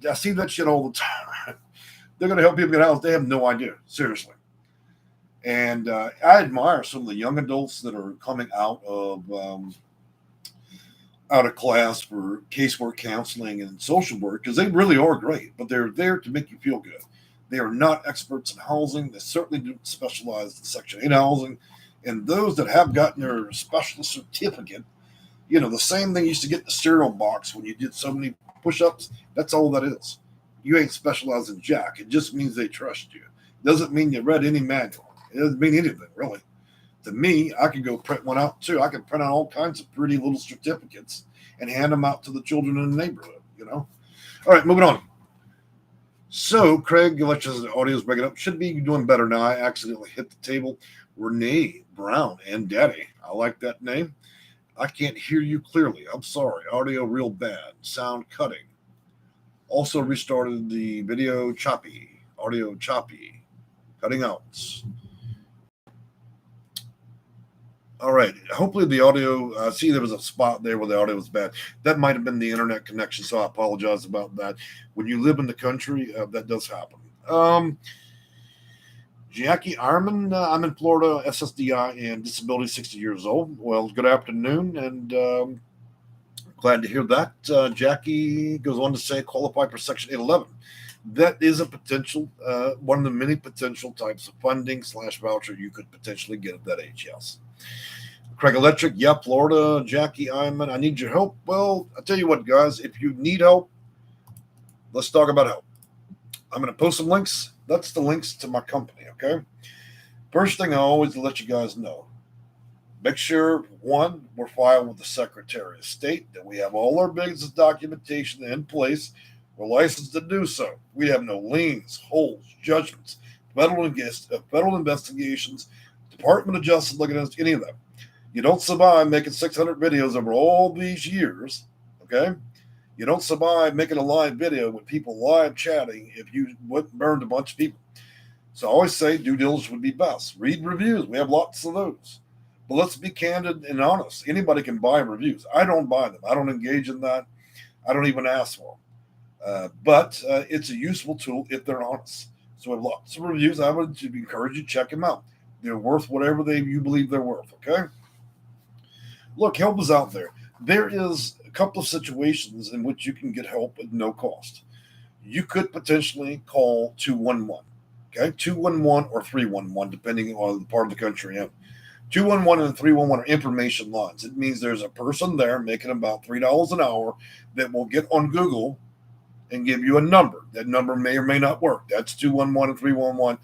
I see that shit all the time. They're going to help people get out. They have no idea, seriously. And I admire some of the young adults that are coming out of class for casework, counseling, and social work because they really are great. But they're there to make you feel good. They are not experts in housing. They certainly don't specialize in Section 8 housing. And those that have gotten their specialist certificate, you know, the same thing you used to get in the cereal box when you did so many push-ups. That's all that is. You ain't specialized in jack. It just means they trust you. It doesn't mean you read any manual. It doesn't mean anything, really. To me, I could go print one out, too. I could print out all kinds of pretty little certificates and hand them out to the children in the neighborhood, you know. All right, moving on. So, Craig, the audio's breaking up. Should be doing better now. I accidentally hit the table. Renee Brown and Daddy. I like that name. I can't hear you clearly. I'm sorry. Audio real bad. Sound cutting. Also restarted the video choppy. Audio choppy. Cutting out. All right. Hopefully the audio, see there was a spot there where the audio was bad. That might have been the internet connection, so I apologize about that. When you live in the country, that does happen. Jackie Ironman, I'm in Florida, SSDI and disability, 60 years old. Well, good afternoon, and glad to hear that. Jackie goes on to say qualify for Section 811. That is a potential, one of the many potential types of funding / voucher you could potentially get at that age, yes. Craig Electric, yeah, Florida, Jackie Ironman, I need your help. Well, I'll tell you what, guys, if you need help, let's talk about help. I'm going to post some links. That's the links to my company, okay? First thing I always let you guys know, make sure, one, we're filed with the Secretary of State, that we have all our business documentation in place. We're licensed to do so. We have no liens, holds, judgments, federal investigations, Department of Justice looking at any of that. You don't survive making 600 videos over all these years, okay? You don't survive making a live video with people live chatting if you burned a bunch of people. So I always say due diligence would be best. Read reviews. We have lots of those. But let's be candid and honest. Anybody can buy reviews. I don't buy them. I don't engage in that. I don't even ask for them. But it's a useful tool if they're honest. So we have lots of reviews. I would encourage you to check them out. They're worth whatever you believe they're worth, okay? Look, help is out there. There is a couple of situations in which you can get help at no cost. You could potentially call 211, okay? 211 or 311, depending on the part of the country you're in. 211 and 311 are information lines. It means there's a person there making about $3 an hour that will get on Google and give you a number. That number may or may not work. That's 211 and 311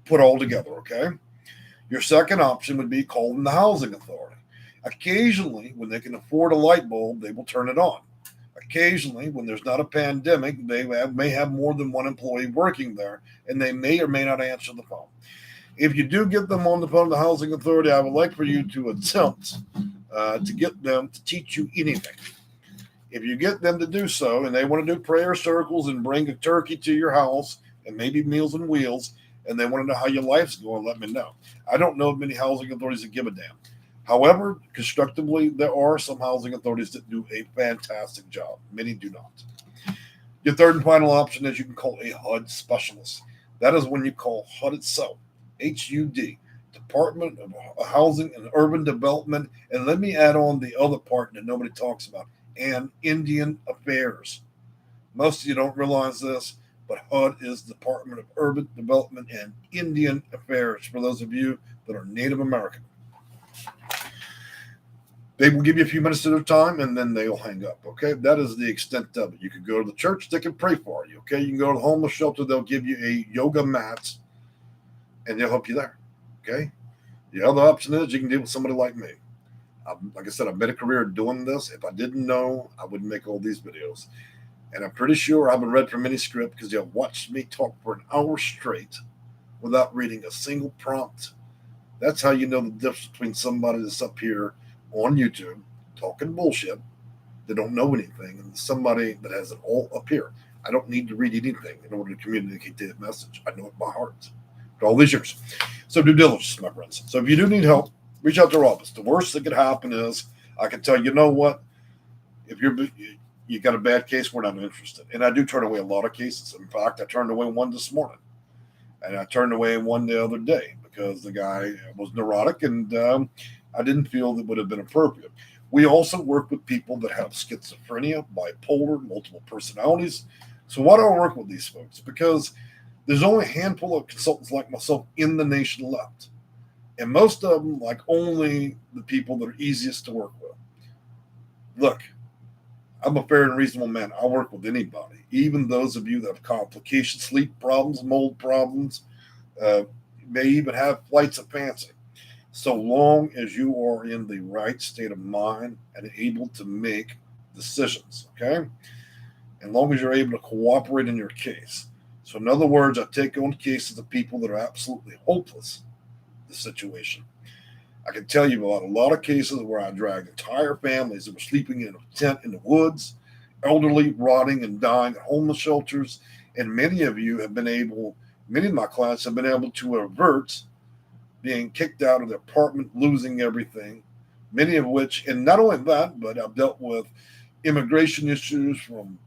put all together, okay? Your second option would be calling the housing authority. Occasionally, when they can afford a light bulb, they will turn it on. Occasionally, when there's not a pandemic, they may have more than one employee working there, and they may or may not answer the phone. If you do get them on the phone, the housing authority, I would like for you to attempt to get them to teach you anything. If you get them to do so, and they want to do prayer circles and bring a turkey to your house, and maybe Meals on Wheels, and they want to know how your life's going, let me know. I don't know of many housing authorities that give a damn. However, constructively, there are some housing authorities that do a fantastic job. Many do not. Your third and final option is you can call a HUD specialist. That is when you call HUD itself, HUD, Department of Housing and Urban Development. And let me add on the other part that nobody talks about, and Indian Affairs. Most of you don't realize this, but HUD is the Department of Urban Development and Indian Affairs, for those of you that are Native American. They will give you a few minutes of their time, and then they'll hang up, okay? That is the extent of it. You can go to the church, they can pray for you, okay? You can go to the homeless shelter, they'll give you a yoga mat, and they'll help you there, okay? The other option is you can deal with somebody like me. Like I said, I've made a career doing this. If I didn't know, I wouldn't make all these videos. And I'm pretty sure I haven't read from any script because you've watched me talk for an hour straight without reading a single prompt. That's how you know the difference between somebody that's up here on YouTube talking bullshit, that don't know anything, and somebody that has it all up here. I don't need to read anything in order to communicate the message. I know it by heart for all these years. So due diligence, my friends. So if you do need help, reach out to our office. The worst that could happen is I can tell you know what, if you got a bad case, we're not interested. And I do turn away a lot of cases. In fact, I turned away one this morning, and I turned away one the other day because the guy was neurotic, and I didn't feel that would have been appropriate. We also work with people that have schizophrenia, bipolar, multiple personalities. So why do I work with these folks? Because there's only a handful of consultants like myself in the nation left. And most of them like only the people that are easiest to work with. Look, I'm a fair and reasonable man. I work with anybody, even those of you that have complications, sleep problems, mold problems, may even have flights of fancy. So long as you are in the right state of mind and able to make decisions, okay? And long as you're able to cooperate in your case. So in other words, I take on cases of people that are absolutely hopeless the situation. I can tell you about a lot of cases where I dragged entire families that were sleeping in a tent in the woods, elderly, rotting and dying at homeless shelters. And many of my clients have been able to avert being kicked out of their apartment, losing everything, many of which, and not only that, but I've dealt with immigration issues from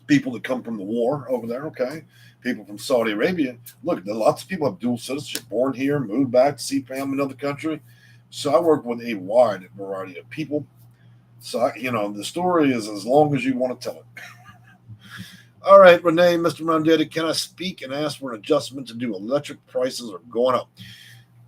people that come from the war over there, okay? People from Saudi Arabia. Look, lots of people have dual citizenship, born here, moved back to see family in another country. So I work with a wide variety of people. So, the story is as long as you want to tell it. All right, Renee, Mr. Rondetti, can I speak and ask for an adjustment to do electric prices are going up?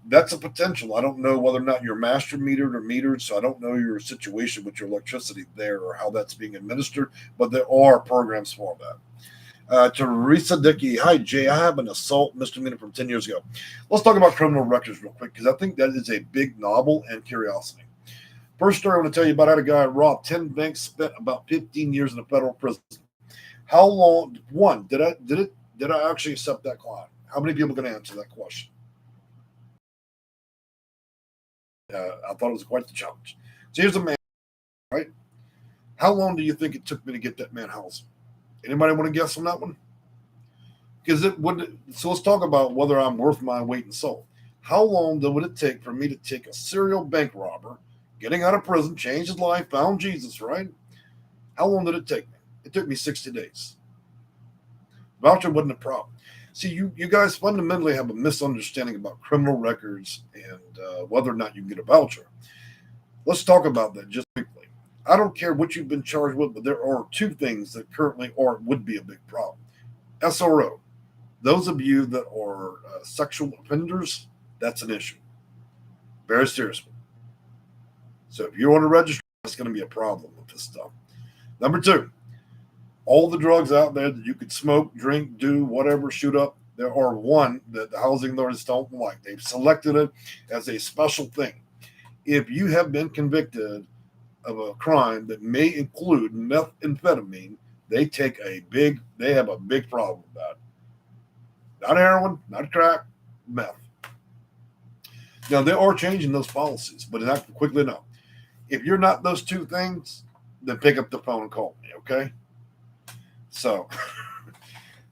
That's a potential. I don't know whether or not you're master metered or metered, so I don't know your situation with your electricity there or how that's being administered, but there are programs for that. Teresa Dickey, hi, Jay. I have an assault misdemeanor from 10 years ago. Let's talk about criminal records real quick because I think that is a big novel and curiosity. First story I want to tell you about, I had a guy robbed 10 banks, spent about 15 years in a federal prison. How long? One, did Did I actually accept that client? How many people can answer that question? I thought it was quite the challenge. So here's a man, right? How long do you think it took me to get that man housing? Anybody want to guess on that one? Because it would. So let's talk about whether I'm worth my weight in salt. How long would it take for me to take a serial bank robber, getting out of prison, changed his life, found Jesus, right? How long did it take me? It took me 60 days. Voucher wasn't a problem. See, you guys fundamentally have a misunderstanding about criminal records and whether or not you can get a voucher. Let's talk about that just quickly. I don't care what you've been charged with, but there are two things that currently would be a big problem. SRO, those of you that are sexual offenders, that's an issue. Very seriously. So if you want to register, that's going to be a problem with this stuff. Number two, all the drugs out there that you could smoke, drink, do, whatever, shoot up, there are one that the housing authorities don't like. They've selected it as a special thing. If you have been convicted of a crime that may include methamphetamine, they have a big problem with that. Not heroin, not crack, meth. Now, they are changing those policies, but not quickly enough. If you're not those two things, then pick up the phone and call me, okay? So,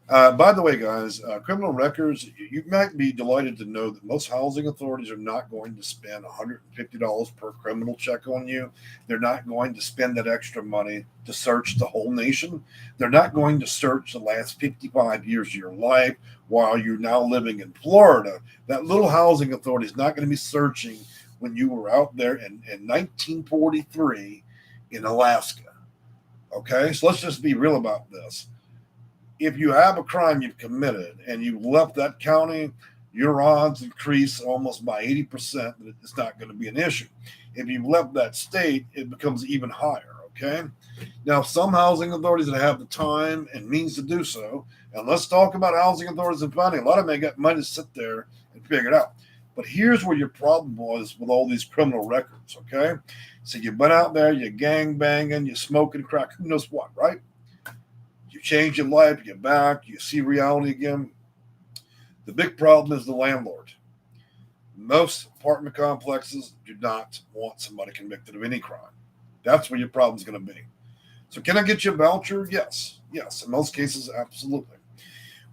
by the way, guys, criminal records, you might be delighted to know that most housing authorities are not going to spend $150 per criminal check on you. They're not going to spend that extra money to search the whole nation. They're not going to search the last 55 years of your life while you're now living in Florida. That little housing authority is not going to be searching when you were out there in 1943 in Alaska. Okay, so let's just be real about this. If you have a crime you've committed and you left that county, your odds increase almost by 80% that it's not going to be an issue. If you've left that state, it becomes even higher, okay? Now, some housing authorities that have the time and means to do so, and let's talk about housing authorities and funding. A lot of them got money to sit there and figure it out. But here's where your problem was with all these criminal records, okay? So you've been out there, you're gang banging, you're smoking crack, who knows what, right? You change your life, you get back, you see reality again. The big problem is the landlord. Most apartment complexes do not want somebody convicted of any crime. That's where your problem's going to be. So can I get you a voucher? Yes. Yes. In most cases, absolutely.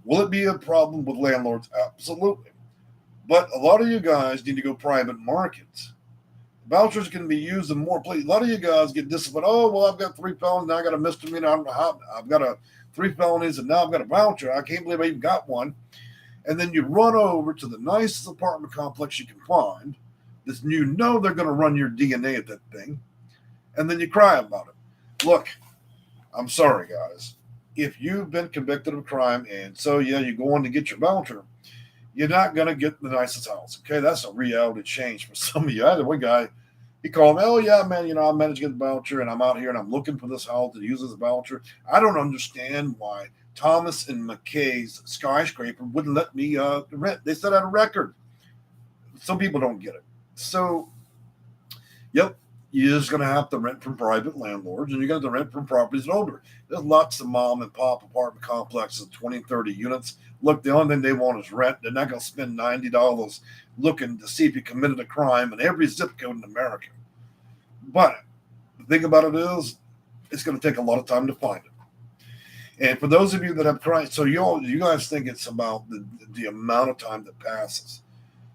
Will it be a problem with landlords? Absolutely. But a lot of you guys need to go private markets. Vouchers can be used in more places. A lot of you guys get disciplined. Oh, well, I've got 3 felonies. Now I got a misdemeanor. I don't know how. I've got 3 felonies, and now I've got a voucher. I can't believe I even got one. And then you run over to the nicest apartment complex you can find. This, you know they're going to run your DNA at that thing. And then you cry about it. Look, I'm sorry, guys. If you've been convicted of a crime and so, yeah, you go on to get your voucher, you're not going to get the nicest house. Okay, that's a reality change for some of you. I had one guy, he called me, oh, yeah, man, you know, I managed to get the voucher, and I'm out here, and I'm looking for this house to use as a voucher. I don't understand why Thomas and McKay's skyscraper wouldn't let me rent. They said I had a record. Some people don't get it. So, yep, you're just going to have to rent from private landlords, and you're going to rent from properties that are older. There's lots of mom and pop apartment complexes, 20, 30 units. Look, the only thing they want is rent. They're not going to spend $90 looking to see if you committed a crime in every zip code in America. But the thing about it is, it's going to take a lot of time to find it. And for those of you that have crimes, so you guys think it's about the amount of time that passes.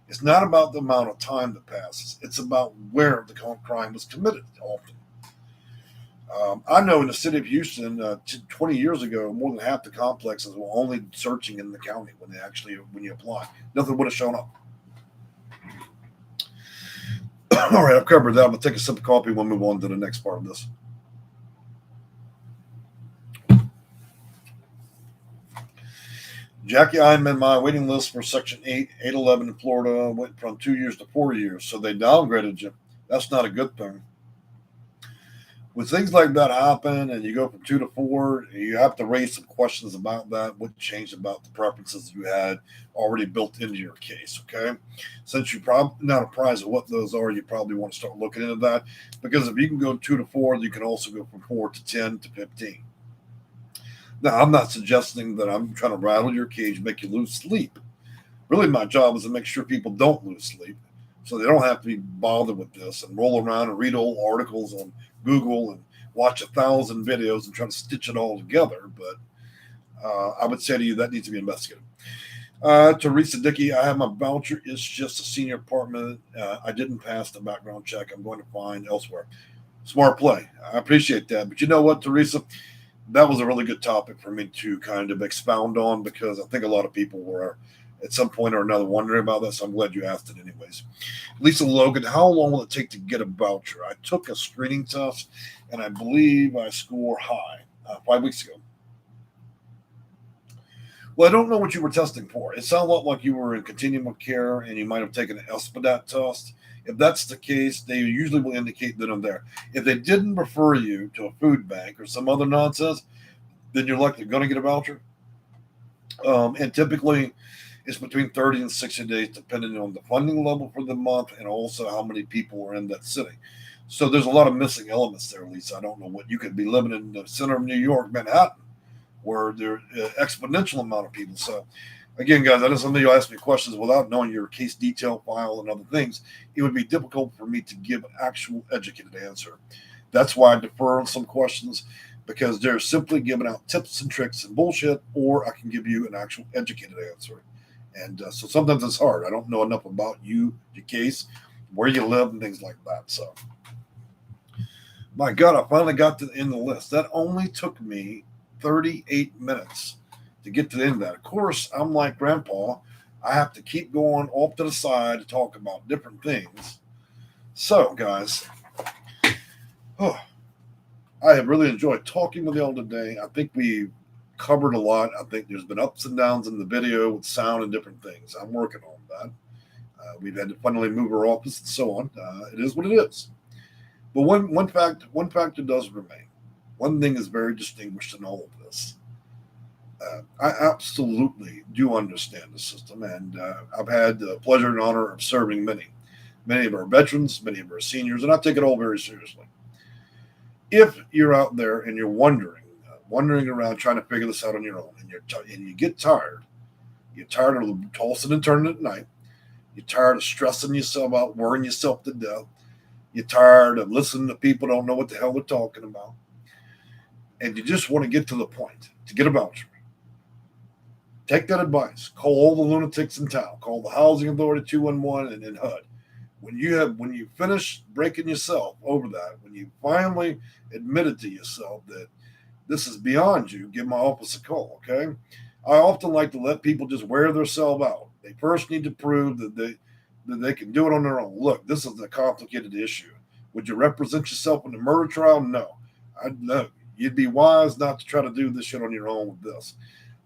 It's not about the amount of time that passes. It's about where the crime was committed often. I know in the city of Houston, 20 years ago, more than half the complexes were only searching in the county when you apply. Nothing would have shown up. All right, I've covered that. I'm going to take a sip of coffee and we'll move on to the next part of this. Jackie, I'm in my waiting list for Section 8, 811 in Florida, went from 2 years to 4 years. So they downgraded you. That's not a good thing. When things like that happen and you go from 2 to 4, you have to raise some questions about that. What changed about the preferences you had already built into your case, okay? Since you're probably not apprised of what those are, you probably want to start looking into that. Because if you can go 2 to 4, you can also go from 4 to 10 to 15. Now, I'm not suggesting that I'm trying to rattle your cage, make you lose sleep. Really, my job is to make sure people don't lose sleep so they don't have to be bothered with this and roll around and read old articles on Google and watch 1,000 videos and try to stitch it all together. But I would say to you that needs to be investigated. Teresa Dickey, I have my voucher. It's just a senior apartment. I didn't pass the background check. I'm going to find elsewhere. Smart play. I appreciate that. But you know what, Teresa? That was a really good topic for me to kind of expound on because I think a lot of people were at some point or another wondering about this. So I'm glad you asked it anyways. Lisa Logan, how long will it take to get a voucher? I took a screening test and I believe I scored high 5 weeks ago. Well, I don't know what you were testing for. It sounded a lot like you were in continuum of care and you might have taken an SPDAT test. If that's the case, they usually will indicate that I'm there. If they didn't refer you to a food bank or some other nonsense, then you're likely going to get a voucher. And typically, it's between 30 and 60 days, depending on the funding level for the month and also how many people are in that city. So there's a lot of missing elements there, Lisa. I don't know what you could be living in the center of New York, Manhattan, where there's an exponential amount of people. So, again, guys, I know some of you ask me questions without knowing your case detail file and other things. It would be difficult for me to give an actual educated answer. That's why I defer on some questions because they're simply giving out tips and tricks and bullshit, or I can give you an actual educated answer. And so sometimes it's hard. I don't know enough about you, your case, where you live, and things like that. So, my God, I finally got to the end of the list. That only took me 38 minutes to get to the end of that. Of course, I'm like Grandpa. I have to keep going off to the side to talk about different things. So, guys, I have really enjoyed talking with y'all today. I think we covered a lot. I think there's been ups and downs in the video with sound and different things. I'm working on that. We've had to finally move our office and so on. It is what it is. But one factor does remain. One thing is very distinguished in all of this. I absolutely do understand the system, and I've had the pleasure and honor of serving many of our veterans, many of our seniors, and I take it all very seriously. If you're out there and you're wondering around trying to figure this out on your own, and you get tired, you're tired of tossing and turning at night, you're tired of stressing yourself out, worrying yourself to death, you're tired of listening to people who don't know what the hell they're talking about, and you just want to get to the point to get a voucher. Take that advice. Call all the lunatics in town. Call the Housing Authority 211 and then HUD. When you finish breaking yourself over that, when you finally admitted to yourself that this is beyond you, give my office a call, okay? I often like to let people just wear themselves out. They first need to prove that they can do it on their own. Look, this is a complicated issue. Would you represent yourself in the murder trial? No. No. You'd be wise not to try to do this shit on your own with this.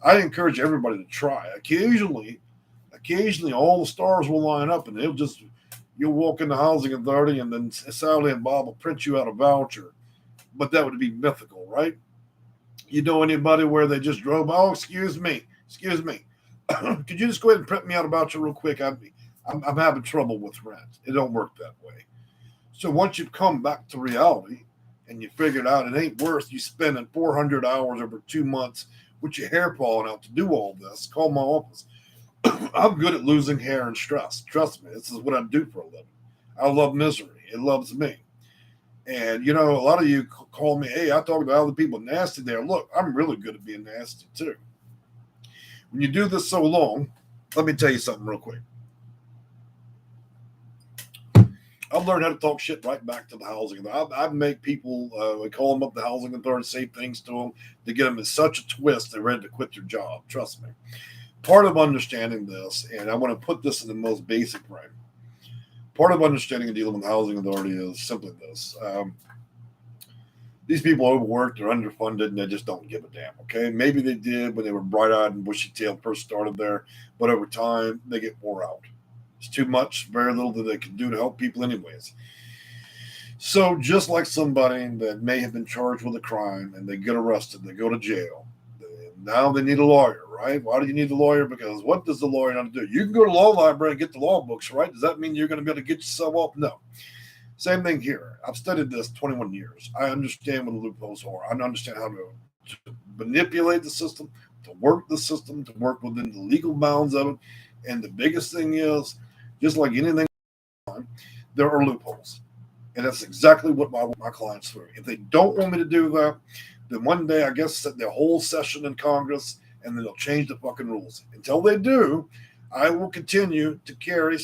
I encourage everybody to try. Occasionally, all the stars will line up, and you'll walk in the Housing Authority, and then Sally and Bob will print you out a voucher. But that would be mythical, right? You know anybody where they just drove? Oh, excuse me. Could you just go ahead and print me out a voucher real quick? I'm having trouble with rent. It don't work that way. So once you come back to reality and you figure it out, it ain't worth you spending 400 hours over 2 months with your hair falling out to do all this. Call my office. I'm good at losing hair and stress. Trust me, this is what I do for a living. I love misery. It loves me. And, a lot of you call me, hey, I talk to other people nasty there. Look, I'm really good at being nasty too. When you do this so long, let me tell you something real quick. I've learned how to talk shit right back to the housing. I make people, we call them up the housing authority, say things to them to get them in such a twist they're ready to quit their job. Trust me. Part of understanding this, and I want to put this in the most basic way, part of understanding and dealing with the housing authority is simply this. These people are overworked, they're underfunded, and they just don't give a damn, okay? Maybe they did when they were bright-eyed and bushy-tailed first started there, but over time, they get wore out. It's too much, very little that they can do to help people anyways. So just like somebody that may have been charged with a crime and they get arrested, they go to jail. Now they need a lawyer, right? Why do you need a lawyer? Because what does the lawyer know to do? You can go to the law library and get the law books, right? Does that mean you're going to be able to get yourself off? No. Same thing here. I've studied this 21 years. I understand what the loopholes are. I understand how to manipulate the system, to work the system, to work within the legal bounds of it. And the biggest thing is, just like anything, there are loopholes. And that's exactly what my clients do. If they don't want me to do that, then one day I guess set their whole session in Congress and then they'll change the fucking rules. Until they do, I will continue to carry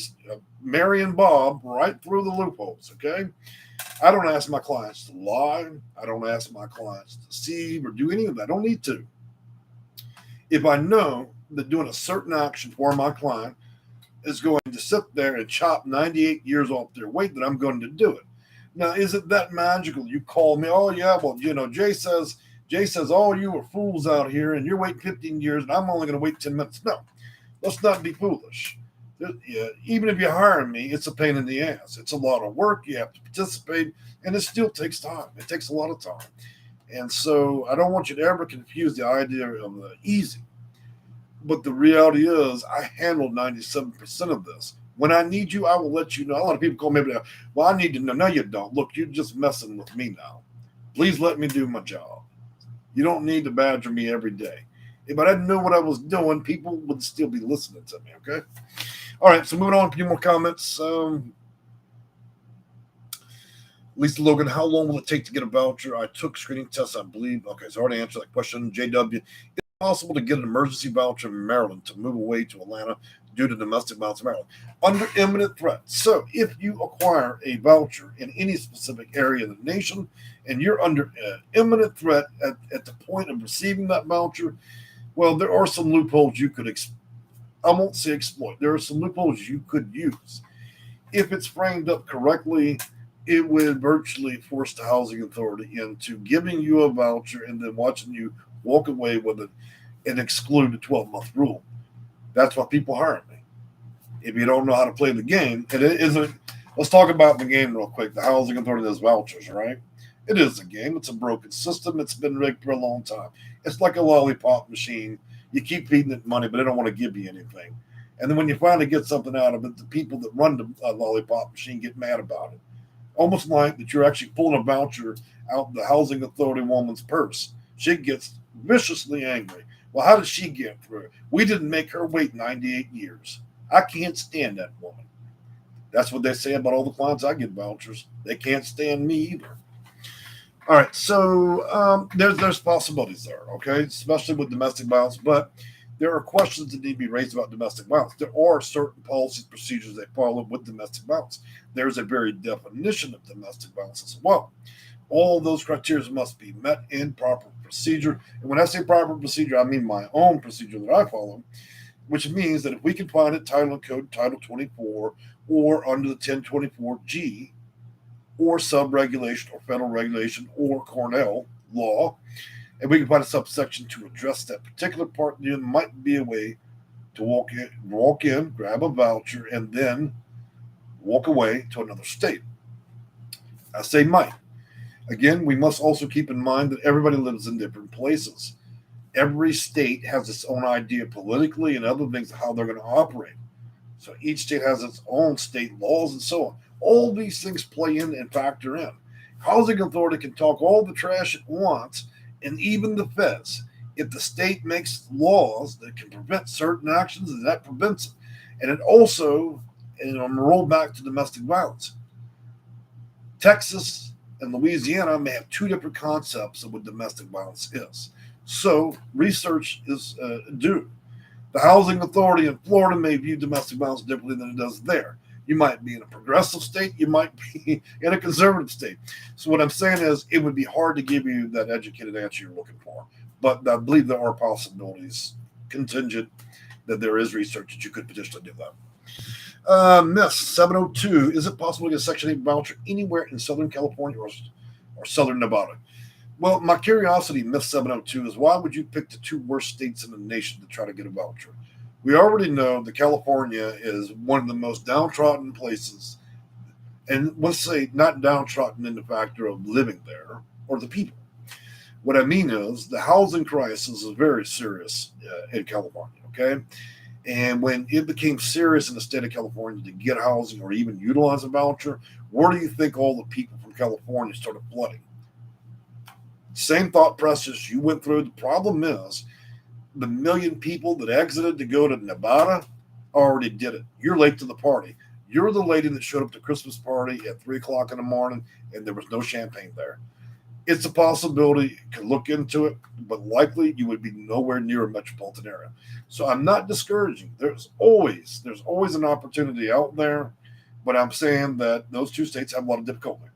Mary and Bob right through the loopholes, okay? I don't ask my clients to lie. I don't ask my clients to deceive or do any of that. I don't need to. If I know that doing a certain action for my client is going to sit there and chop 98 years off their weight, then I'm going to do it. Now, is it that magical? You call me, oh yeah, well, Jay says, oh, you are fools out here and you're waiting 15 years and I'm only going to wait 10 minutes. No, let's not be foolish. Even if you hire me, it's a pain in the ass. It's a lot of work. You have to participate, and it still takes time. It takes a lot of time. And so I don't want you to ever confuse the idea of easy. But the reality is I handle 97% of this. When I need you, I will let you know. A lot of people call me, well, I need to know. No, you don't. Look, you're just messing with me now. Please let me do my job. You don't need to badger me every day. If I didn't know what I was doing, people would still be listening to me, okay? All right, so moving on, a few more comments. Lisa Logan, how long will it take to get a voucher? I took screening tests, I believe. Okay, so I already answered that question. JW, is it possible to get an emergency voucher in Maryland to move away to Atlanta due to domestic violence in Maryland? Under imminent threat. So if you acquire a voucher in any specific area of the nation and you're under imminent threat at the point of receiving that voucher, well, there are some loopholes you could I won't say exploit. There are some loopholes you could use. If it's framed up correctly, it would virtually force the housing authority into giving you a voucher and then watching you walk away with it and exclude the 12-month rule. That's why people hire me. If you don't know how to play the game, and it isn't. Let's talk about the game real quick. The housing authority does vouchers, right? It is a game. It's a broken system. It's been rigged for a long time. It's like a lollipop machine. You keep feeding it money, but they don't want to give you anything. And then when you finally get something out of it, the people that run the lollipop machine get mad about it. Almost like that you're actually pulling a voucher out the housing authority woman's purse. She gets viciously angry. Well, how did she get through it? We didn't make her wait 98 years. I can't stand that woman. That's what they say about all the clients I get vouchers. They can't stand me either. All right, so there's possibilities there, okay, especially with domestic violence, but there are questions that need to be raised about domestic violence. There are certain policies, procedures they follow with domestic violence. There's a very definition of domestic violence as well. All those criteria must be met in proper procedure. And when I say proper procedure, I mean my own procedure that I follow, which means that if we can find it, Title and Code, Title 24, or under the 1024G, or sub-regulation, or federal regulation, or Cornell law, and we can find a subsection to address that particular part, there might be a way to walk in, grab a voucher, and then walk away to another state. I say might. Again, we must also keep in mind that everybody lives in different places. Every state has its own idea politically and other things, how they're going to operate. So each state has its own state laws and so on. All these things play in and factor in. Housing authority can talk all the trash it wants, and even the feds. If the state makes laws that can prevent certain actions, then that prevents it. And it also, and I'm going to roll back to domestic violence. Texas and Louisiana may have two different concepts of what domestic violence is. So research is due. The housing authority in Florida may view domestic violence differently than it does there. You might be in a progressive state. You might be in a conservative state. So what I'm saying is it would be hard to give you that educated answer you're looking for. But I believe there are possibilities contingent that there is research that you could potentially do that. Miss 702, is it possible to get a Section 8 voucher anywhere in Southern California or Southern Nevada? Well, my curiosity, Miss 702, is why would you pick the two worst states in the nation to try to get a voucher? We already know that California is one of the most downtrodden places, and let's say not downtrodden in the factor of living there or the people. What I mean is the housing crisis is very serious in California, okay? And when it became serious in the state of California to get housing or even utilize a voucher, where do you think all the people from California started flooding? Same thought process you went through. The problem is the million people that exited to go to Nevada already did it. You're late to the party. You're the lady that showed up to Christmas party at 3 o'clock in the morning and there was no champagne there. It's a possibility. You can look into it, but likely you would be nowhere near a metropolitan area. So I'm not discouraging. There's always an opportunity out there, but I'm saying that those two states have a lot of difficulty.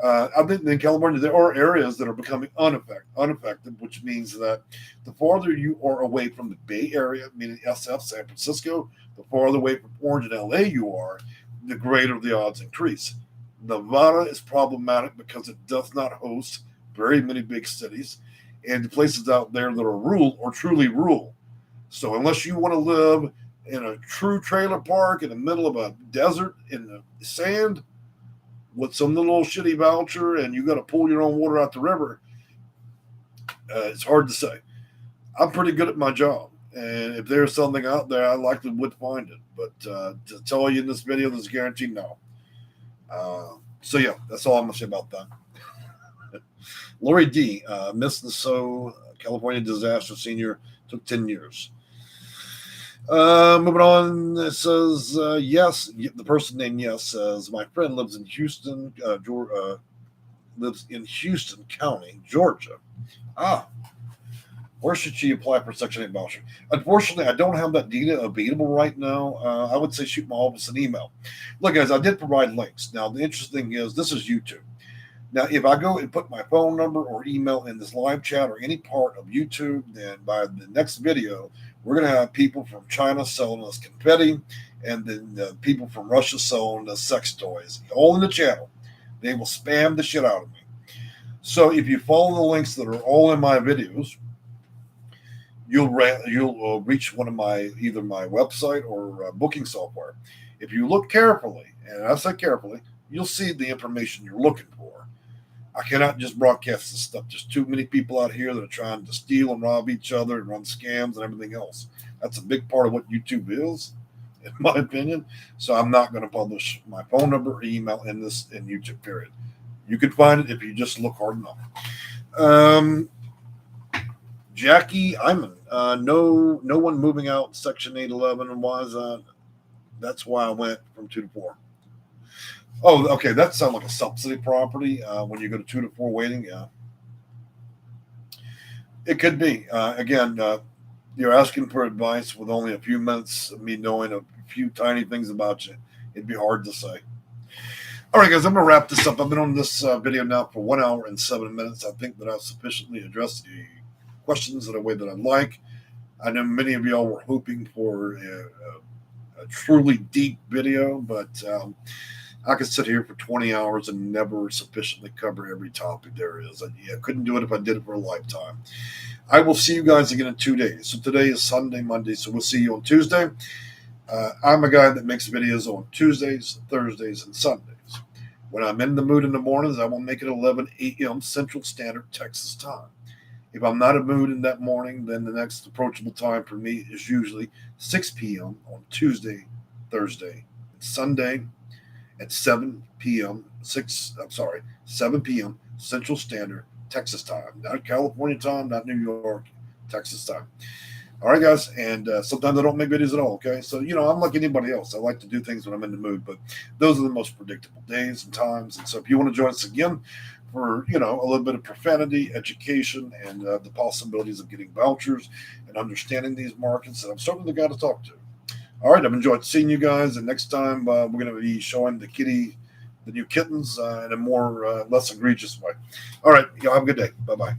I think in California there are areas that are becoming unaffected, which means that the farther you are away from the Bay Area, meaning SF, San Francisco, the farther away from Orange and LA you are, the greater the odds increase. Nevada is problematic because it does not host very many big cities and the places out there that are rural or truly rural. So unless you want to live in a true trailer park in the middle of a desert in the sand with some little shitty voucher and you got to pull your own water out the river, it's hard to say. I'm pretty good at my job. And if there's something out there, I likely would find it. But to tell you in this video, there's a guarantee, no. So yeah, that's all I'm gonna say about that. Lori D, Miss the So California disaster senior, took 10 years. Moving on, it says yes. The person named Yes says my friend lives in Houston, lives in Houston County, Georgia. Where should she apply for Section 8 voucher? Unfortunately, I don't have that data available right now. I would say shoot my office an email. Look, guys, I did provide links. Now, the interesting thing is this is YouTube. Now, if I go and put my phone number or email in this live chat or any part of YouTube, then by the next video, we're going to have people from China selling us confetti and then people from Russia selling us sex toys, all in the channel. They will spam the shit out of me. So if you follow the links that are all in my videos, you'll reach one of my either my website or booking software. If you look carefully, and I say carefully, you'll see the information you're looking for. I cannot just broadcast this stuff. There's too many people out here that are trying to steal and rob each other and run scams and everything else. That's a big part of what YouTube is, in my opinion. So I'm not going to publish my phone number or email in YouTube, period. You can find it if you just look hard enough. Jackie Iman, no one moving out Section 811, and why is that? That's why I went from 2 to 4. Oh, okay, that sounds like a subsidy property when you go to 2 to 4 waiting. Yeah, it could be. Again, you're asking for advice with only a few minutes of me knowing a few tiny things about you. It'd be hard to say. All right, guys, I'm going to wrap this up. I've been on this video now for 1 hour and 7 minutes. I think that I've sufficiently addressed the questions in a way that I like. I know many of y'all were hoping for a truly deep video, but I could sit here for 20 hours and never sufficiently cover every topic there is. I couldn't do it if I did it for a lifetime. I will see you guys again in 2 days. So today is Sunday, Monday, so we'll see you on Tuesday. I'm a guy that makes videos on Tuesdays, Thursdays, and Sundays. When I'm in the mood in the mornings, I will make it 11 a.m. Central Standard Texas time. If I'm not in the mood in that morning, then the next approachable time for me is usually 6 p.m. on Tuesday, Thursday, and Sunday at 7 p.m. 7 p.m. Central Standard Texas time. Not California time, not New York, Texas time. All right, guys, and sometimes I don't make videos at all, okay? So, I'm like anybody else. I like to do things when I'm in the mood, but those are the most predictable days and times. And so if you want to join us again for, a little bit of profanity, education, and the possibilities of getting vouchers and understanding these markets, then I'm certainly the guy to talk to. All right, I've enjoyed seeing you guys, and next time we're going to be showing the new kittens in a more less egregious way. All right, y'all have a good day. Bye-bye.